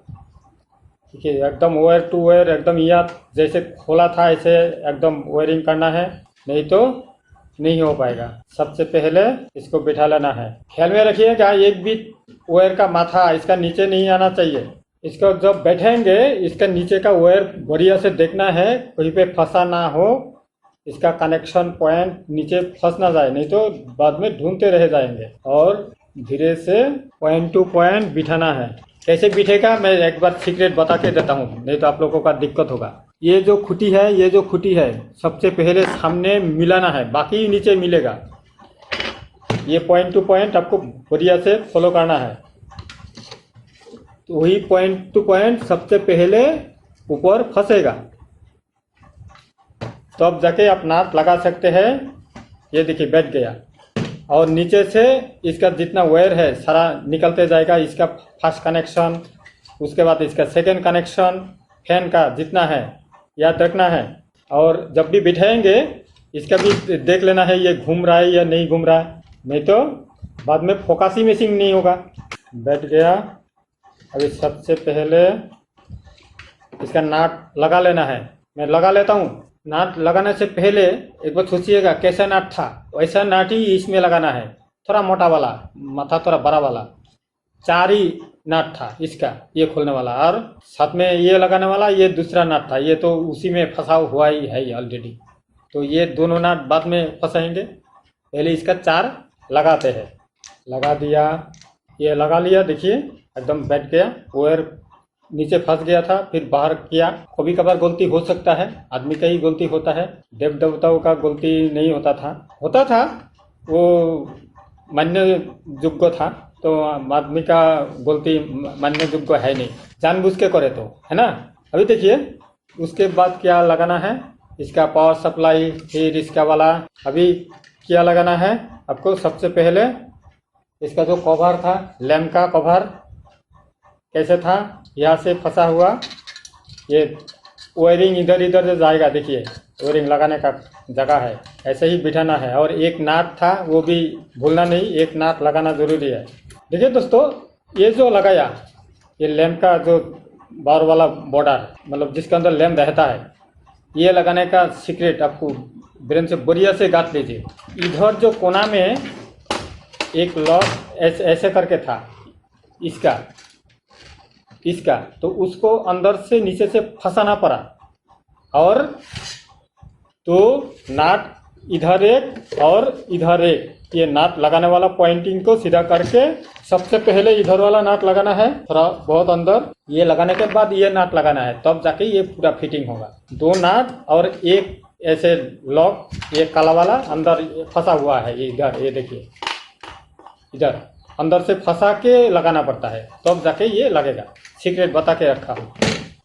देखिए, एकदम वायर टू वायर एकदम यहाँ जैसे खोला था ऐसे एकदम वायरिंग करना है, नहीं तो नहीं हो पाएगा। सबसे पहले इसको बिठा लेना है। ख्याल में रखिएगा एक भी वायर का माथा इसका नीचे नहीं आना चाहिए। इसको जब बैठेंगे इसका नीचे का वायर बढ़िया से देखना है, कहीं पे फंसा ना हो, इसका कनेक्शन पॉइंट नीचे फंस ना जाए, नहीं तो बाद में ढूंढते रह जाएंगे। और धीरे से पॉइंट टू पॉइंट बिठाना है। कैसे बिठेगा मैं एक बार सीक्रेट बता के देता हूँ, नहीं तो आप लोगों का दिक्कत होगा। ये जो खुटी है सबसे पहले सामने मिलाना है, बाकी नीचे मिलेगा। ये पॉइंट टू पॉइंट आपको बढ़िया से फॉलो करना है। तो वही पॉइंट टू पॉइंट सबसे पहले ऊपर फंसेगा, तो अब जाके आप नाट लगा सकते हैं। ये देखिए बैठ गया, और नीचे से इसका जितना वायर है सारा निकलते जाएगा। इसका फर्स्ट कनेक्शन, उसके बाद इसका सेकंड कनेक्शन, फैन का जितना है याद रखना है। और जब भी बिठाएंगे इसका भी देख लेना है ये घूम रहा है या नहीं घूम रहा है, नहीं तो बाद में फोकस ही मिसिंग नहीं होगा। बैठ गया। अभी सबसे पहले इसका नाट लगा लेना है, मैं लगा लेता हूँ। नाट लगाने से पहले एक बार सोचिएगा कैसा नाट था, वैसा नाट ही इसमें लगाना है। थोड़ा मोटा वाला, माथा थोड़ा बड़ा वाला, 4 ही नाट था इसका, ये खोलने वाला, और साथ में ये लगाने वाला ये दूसरा नाट था। ये तो उसी में फंसा हुआ ही है ऑलरेडी, तो ये दोनों नाट बाद में फंसाएंगे। पहले इसका 4 लगाते हैं। लगा दिया, ये लगा लिया, देखिए एकदम बैठ गया। वायर नीचे फंस गया था, फिर बाहर किया। कभी कभार गलती हो सकता है, आदमी का ही गलती होता है, देव देवताओं का गलती नहीं होता था। वो मान्य योग्य था, तो आदमी का गलती मान्य योग्य है नहीं, जानबूझ के करे तो, है ना। अभी देखिए उसके बाद क्या लगाना है, इसका पावर सप्लाई, फिर इसका वाला। अभी क्या लगाना है आपको, सबसे पहले इसका जो कवर था, लैम्प का कवर कैसे था, यहाँ से फंसा हुआ ये वायरिंग इधर इधर से जाएगा। देखिए वायरिंग लगाने का जगह है, ऐसे ही बिठाना है। और एक नाट था वो भी भूलना नहीं, एक नाट लगाना जरूरी है। देखिए दोस्तों, ये जो लगाया ये लैम्प का जो बार वाला बॉर्डर, मतलब जिसके अंदर लैम्प रहता है, ये लगाने का सीक्रेट आपको ब्रेन से बढ़िया से गांठ लीजिए। इधर जो कोना में एक लॉक ऐसे करके था इसका, तो उसको अंदर से नीचे से फंसाना पड़ा। और तो नाट इधर एक और इधर एक, ये नाट लगाने वाला पॉइंटिंग को सीधा करके सबसे पहले इधर वाला नाट लगाना है, थोड़ा बहुत अंदर। ये लगाने के बाद ये नाट लगाना है, तब जाके ये पूरा फिटिंग होगा। 2 नाट और एक ऐसे लॉक, ये काला वाला अंदर फंसा हुआ है, ये इधर, ये देखिए इधर अंदर से फंसा के लगाना पड़ता है, तब जाके ये लगेगा। सीक्रेट बता के रखा हूँ,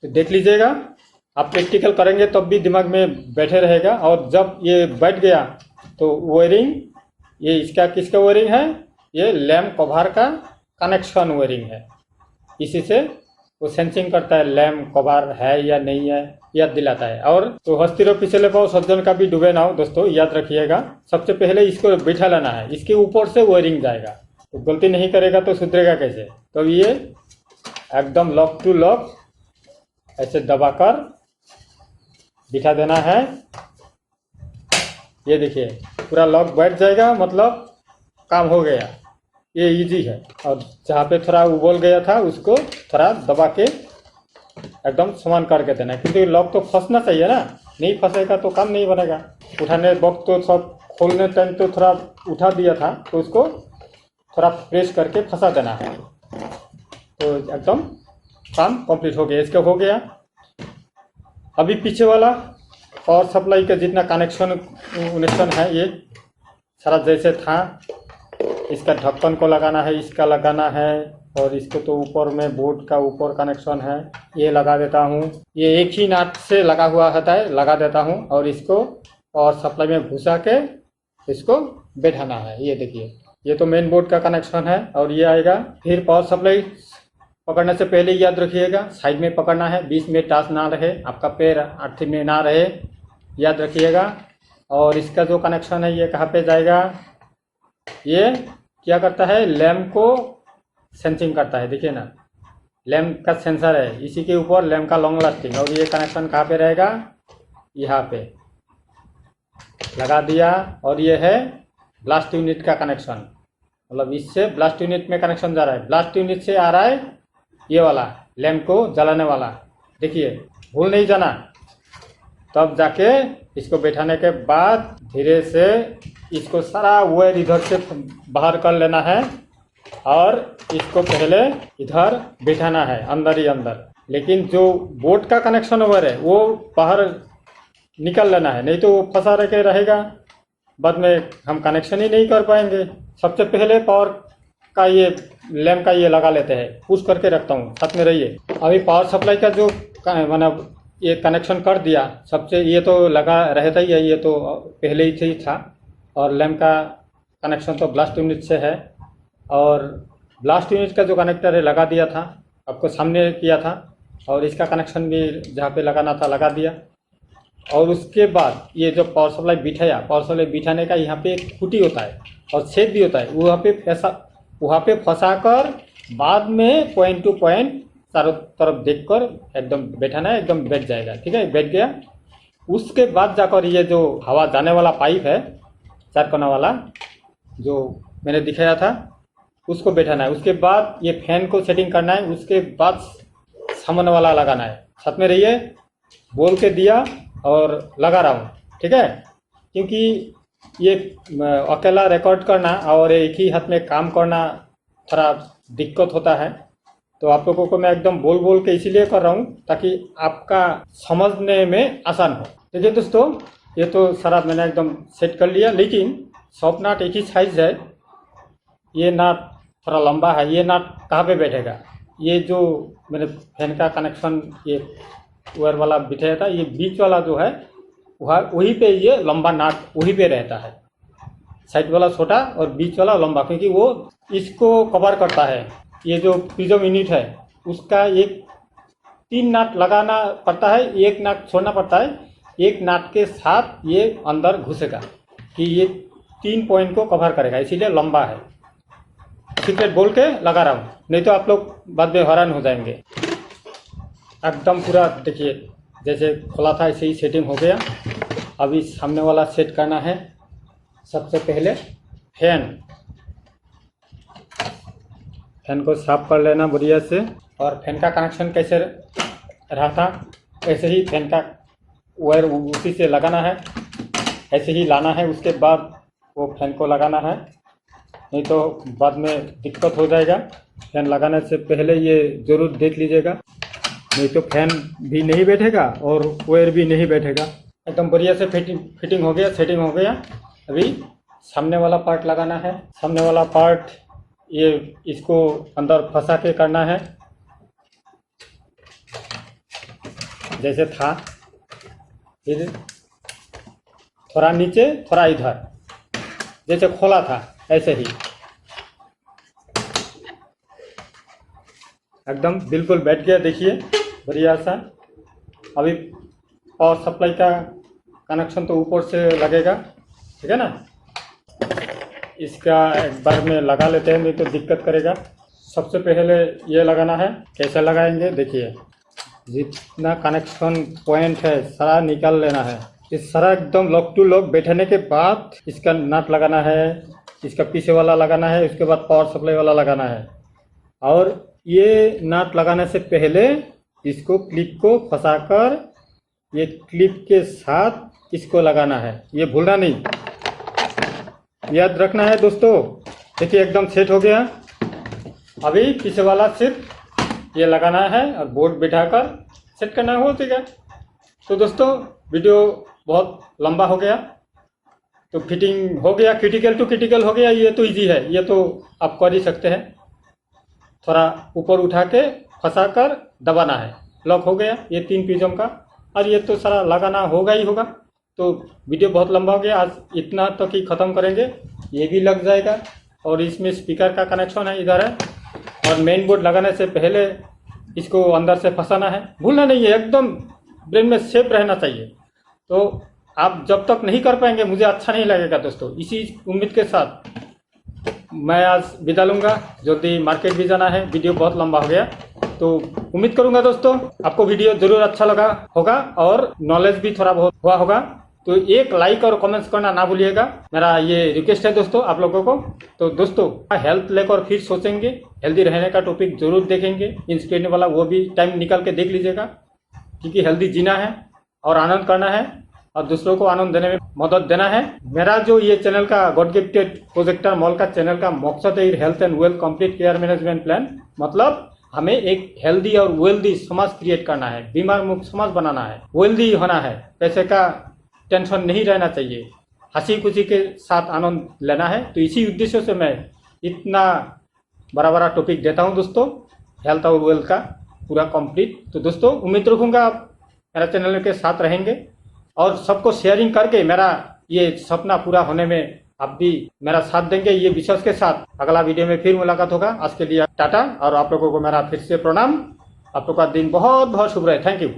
तो देख लीजिएगा। आप प्रैक्टिकल करेंगे तब भी दिमाग में बैठे रहेगा। और जब ये बैठ गया तो वायरिंग, ये इसका किसका वायरिंग है, ये लैम्प कवर का कनेक्शन वायरिंग है। इसी से वो सेंसिंग करता है लैम्प कवर है या नहीं है, याद दिलाता है। और तो हस्ती रो पिछले पाओ सज्जन का भी डूबे ना हो दोस्तों, याद रखिएगा। सबसे पहले इसको बिठा लेना है, इसके ऊपर से वायरिंग जाएगा। तो गलती नहीं करेगा तो सुधरेगा कैसे। तो ये एकदम लॉक टू लॉक ऐसे दबाकर बिठा देना है। ये देखिए पूरा लॉक बैठ जाएगा, मतलब काम हो गया। ये इजी है। और जहाँ पे थोड़ा उबल गया था उसको थोड़ा दबा के एकदम समान करके देना है, क्योंकि लॉक तो फंसना चाहिए ना, नहीं फंसेगा तो काम नहीं बनेगा। उठाने वक्त तो सब खोलने टाइम तो थोड़ा उठा दिया था, तो उसको थोड़ा प्रेस करके फंसा देना है। तो एकदम काम कंप्लीट हो गया। इसका हो गया। अभी पीछे वाला पावर सप्लाई का जितना कनेक्शन है ये सारा जैसे था। इसका ढक्कन को लगाना है, इसका लगाना है, और इसको तो ऊपर में बोर्ड का ऊपर कनेक्शन है, ये लगा देता हूँ। ये एक ही नाट से लगा हुआ होता है, लगा देता हूँ। और इसको पावर सप्लाई में घुसा के इसको बैठाना है। ये देखिए ये तो मेन बोर्ड का कनेक्शन है। और ये आएगा। फिर पावर सप्लाई पकड़ने से पहले याद रखिएगा साइड में पकड़ना है, बीच में टच ना रहे, आपका पैर आर्थिक में ना रहे, याद रखिएगा। और इसका जो कनेक्शन है ये कहाँ पे जाएगा, ये क्या करता है, लैम्प को सेंसिंग करता है। देखिए ना, लैम्प का सेंसर है, इसी के ऊपर लैम्प का लॉन्ग लास्टिंग। और ये कनेक्शन कहाँ पे रहेगा, यहाँ पे लगा दिया। और ये है ब्लास्ट यूनिट का कनेक्शन, मतलब इससे ब्लास्ट यूनिट में कनेक्शन जा रहा है। ब्लास्ट यूनिट से आ रहा है ये वाला लैम्प को जलाने वाला। देखिए भूल नहीं जाना। तब जाके इसको बैठाने के बाद धीरे से इसको सारा वायर इधर से बाहर कर लेना है, और इसको पहले इधर बैठाना है अंदर ही अंदर। लेकिन जो बोर्ड का कनेक्शन वायर है वो बाहर निकल लेना है, नहीं तो वो फंसा रह के रहेगा, बाद में हम कनेक्शन ही नहीं कर पाएंगे। सबसे पहले पावर का ये लैम्प का ये लगा लेते हैं, पुश करके रखता हूँ, साथ में रहिए। अभी पावर सप्लाई का जो मतलब ये कनेक्शन कर दिया सबसे, ये तो लगा रहता ही है, ये तो पहले ही से ही था। और लैम्प का कनेक्शन तो ब्लास्ट यूनिट से है, और ब्लास्ट यूनिट का जो कनेक्टर है लगा दिया था, आपको सामने किया था। और इसका कनेक्शन भी जहाँ पे लगाना था लगा दिया। और उसके बाद ये जो पावर सप्लाई बिठाया, पावर सप्लाई बिठाने का यहाँ पे एक खूंटी होता है और छेद भी होता है, वहाँ पे फंसा कर बाद में पॉइंट टू पॉइंट चारों तरफ देखकर एकदम बैठाना है, एकदम बैठ जाएगा। ठीक है, बैठ गया। उसके बाद जाकर ये जो हवा जाने वाला पाइप है, 4 कोना वाला जो मैंने दिखाया था, उसको बैठाना है। उसके बाद ये फैन को सेटिंग करना है, उसके बाद सामने वाला लगाना है। साथ में रहिए, बोल के दिया और लगा रहा हूँ। ठीक है, क्योंकि ये अकेला रिकॉर्ड करना और एक ही हाथ में काम करना थोड़ा दिक्कत होता है। तो आप लोगों को मैं एकदम बोल बोल के इसीलिए कर रहा हूँ ताकि आपका समझने में आसान हो। देखिए दोस्तों, ये तो सारा मैंने एकदम सेट कर लिया, लेकिन सब नाट एक ही साइज है। ये नाट थोड़ा लंबा है, ये नाट कहाँ पे बैठेगा, ये जो मैंने फैन का कनेक्शन ये वायर वाला बिठाया था, ये बीच वाला जो है वहीं पे ये लंबा नाट वहीं पे रहता है। साइड वाला छोटा और बीच वाला लंबा, क्योंकि वो इसको कवर करता है। ये जो प्रिज्म यूनिट है उसका 3 नाट लगाना पड़ता है, 1 नाट छोड़ना पड़ता है। 1 नाट के साथ ये अंदर घुसेगा कि ये 3 पॉइंट को कवर करेगा, इसीलिए लंबा है। सीक्रेट बोल के लगा रहा हूँ, नहीं तो आप लोग बाद में हैरान हो जाएंगे। एकदम पूरा देखिए जैसे खोला था ऐसे ही सेटिंग हो गया। अभी सामने वाला सेट करना है। सबसे पहले फैन को साफ कर लेना बढ़िया से। और फैन का कनेक्शन कैसे रहा था ऐसे ही फैन का वायर उसी से लगाना है, ऐसे ही लाना है। उसके बाद वो फैन को लगाना है, नहीं तो बाद में दिक्कत हो जाएगा। फैन लगाने से पहले ये ज़रूर देख लीजिएगा, नहीं तो फैन भी नहीं बैठेगा और वायर भी नहीं बैठेगा। एकदम बढ़िया से फिटिंग हो गया, सेटिंग हो गया। अभी सामने वाला पार्ट लगाना है। सामने वाला पार्ट ये इसको अंदर फंसा के करना है जैसे था, फिर थोड़ा नीचे थोड़ा इधर, जैसे खोला था ऐसे ही एकदम बिल्कुल बैठ गया। देखिए बढ़िया सा। अभी पावर सप्लाई का कनेक्शन तो ऊपर से लगेगा, ठीक है ना। इसका एक बार में लगा लेते हैं, नहीं तो दिक्कत करेगा। सबसे पहले ये लगाना है। कैसे लगाएंगे देखिए, जितना कनेक्शन पॉइंट है सारा निकाल लेना है। इस सारा एकदम लॉक टू लॉक बैठने के बाद इसका नट लगाना है, इसका पीछे वाला लगाना है, उसके बाद पावर सप्लाई वाला लगाना है। और ये नट लगाने से पहले इसको क्लिप को फंसाकर ये क्लिप के साथ इसको लगाना है, ये भूलना नहीं, याद रखना है दोस्तों। देखिए एकदम सेट हो गया। अभी पीछे वाला सिर्फ ये लगाना है और बोर्ड बिठाकर सेट करना हो जाएगा। तो दोस्तों वीडियो बहुत लंबा हो गया, तो फिटिंग हो गया, क्रिटिकल टू क्रिटिकल हो गया। ये तो इजी है, ये तो आप कर ही सकते हैं। थोड़ा ऊपर उठा के फंसा कर दबाना है, लॉक हो गया ये 3 प्रिज्म का। और ये तो सारा लगाना होगा ही होगा। तो वीडियो बहुत लंबा हो गया, आज इतना तक ही ख़त्म करेंगे। ये भी लग जाएगा और इसमें स्पीकर का कनेक्शन है, इधर है। और मेन बोर्ड लगाने से पहले इसको अंदर से फंसाना है, भूलना नहीं है, एकदम ब्रेन में सेफ रहना चाहिए। तो आप जब तक नहीं कर पाएंगे मुझे अच्छा नहीं लगेगा दोस्तों। इसी उम्मीद के साथ मैं आज विदा लूँगा, जल्दी मार्केट भी जाना है। वीडियो बहुत लंबा हो गया, तो उम्मीद करूँगा दोस्तों आपको वीडियो ज़रूर अच्छा लगा होगा और नॉलेज भी थोड़ा बहुत हुआ होगा। तो एक लाइक और कमेंट्स करना ना भूलिएगा, मेरा ये रिक्वेस्ट है दोस्तों आप लोगों को। तो दोस्तों हेल्थ लेकर फिर सोचेंगे, हेल्दी रहने का टॉपिक जरूर देखेंगे, इंस्पिरेशन वाला, वो भी टाइम निकाल के देख लीजिएगा। क्योंकि हेल्दी जीना है और आनंद करना है और दूसरों को आनंद देने में मदद देना है। मेरा जो ये चैनल का गॉड गिफ्टेड प्रोजेक्टर मॉल का चैनल का मकसद है health and wealth complete care management plan. मतलब हमें एक हेल्दी और वेल्दी समाज क्रिएट करना है, बीमार मुक्त समाज बनाना है, वेल्दी होना है, पैसे का टेंशन नहीं रहना चाहिए, हंसी खुशी के साथ आनंद लेना है। तो इसी उद्देश्य से मैं इतना बड़ा बड़ा टॉपिक देता हूं दोस्तों, हेल्थ और वेल्थ का पूरा कंप्लीट। तो दोस्तों उम्मीद रखूंगा आप मेरा चैनल के साथ रहेंगे और सबको शेयरिंग करके मेरा ये सपना पूरा होने में आप भी मेरा साथ देंगे, ये विश्वास के साथ अगला वीडियो में फिर मुलाकात होगा। आज के लिए टाटा और आप लोगों को मेरा फिर से प्रणाम। आप लोग का दिन बहुत बहुत शुभ रहे। Thank you.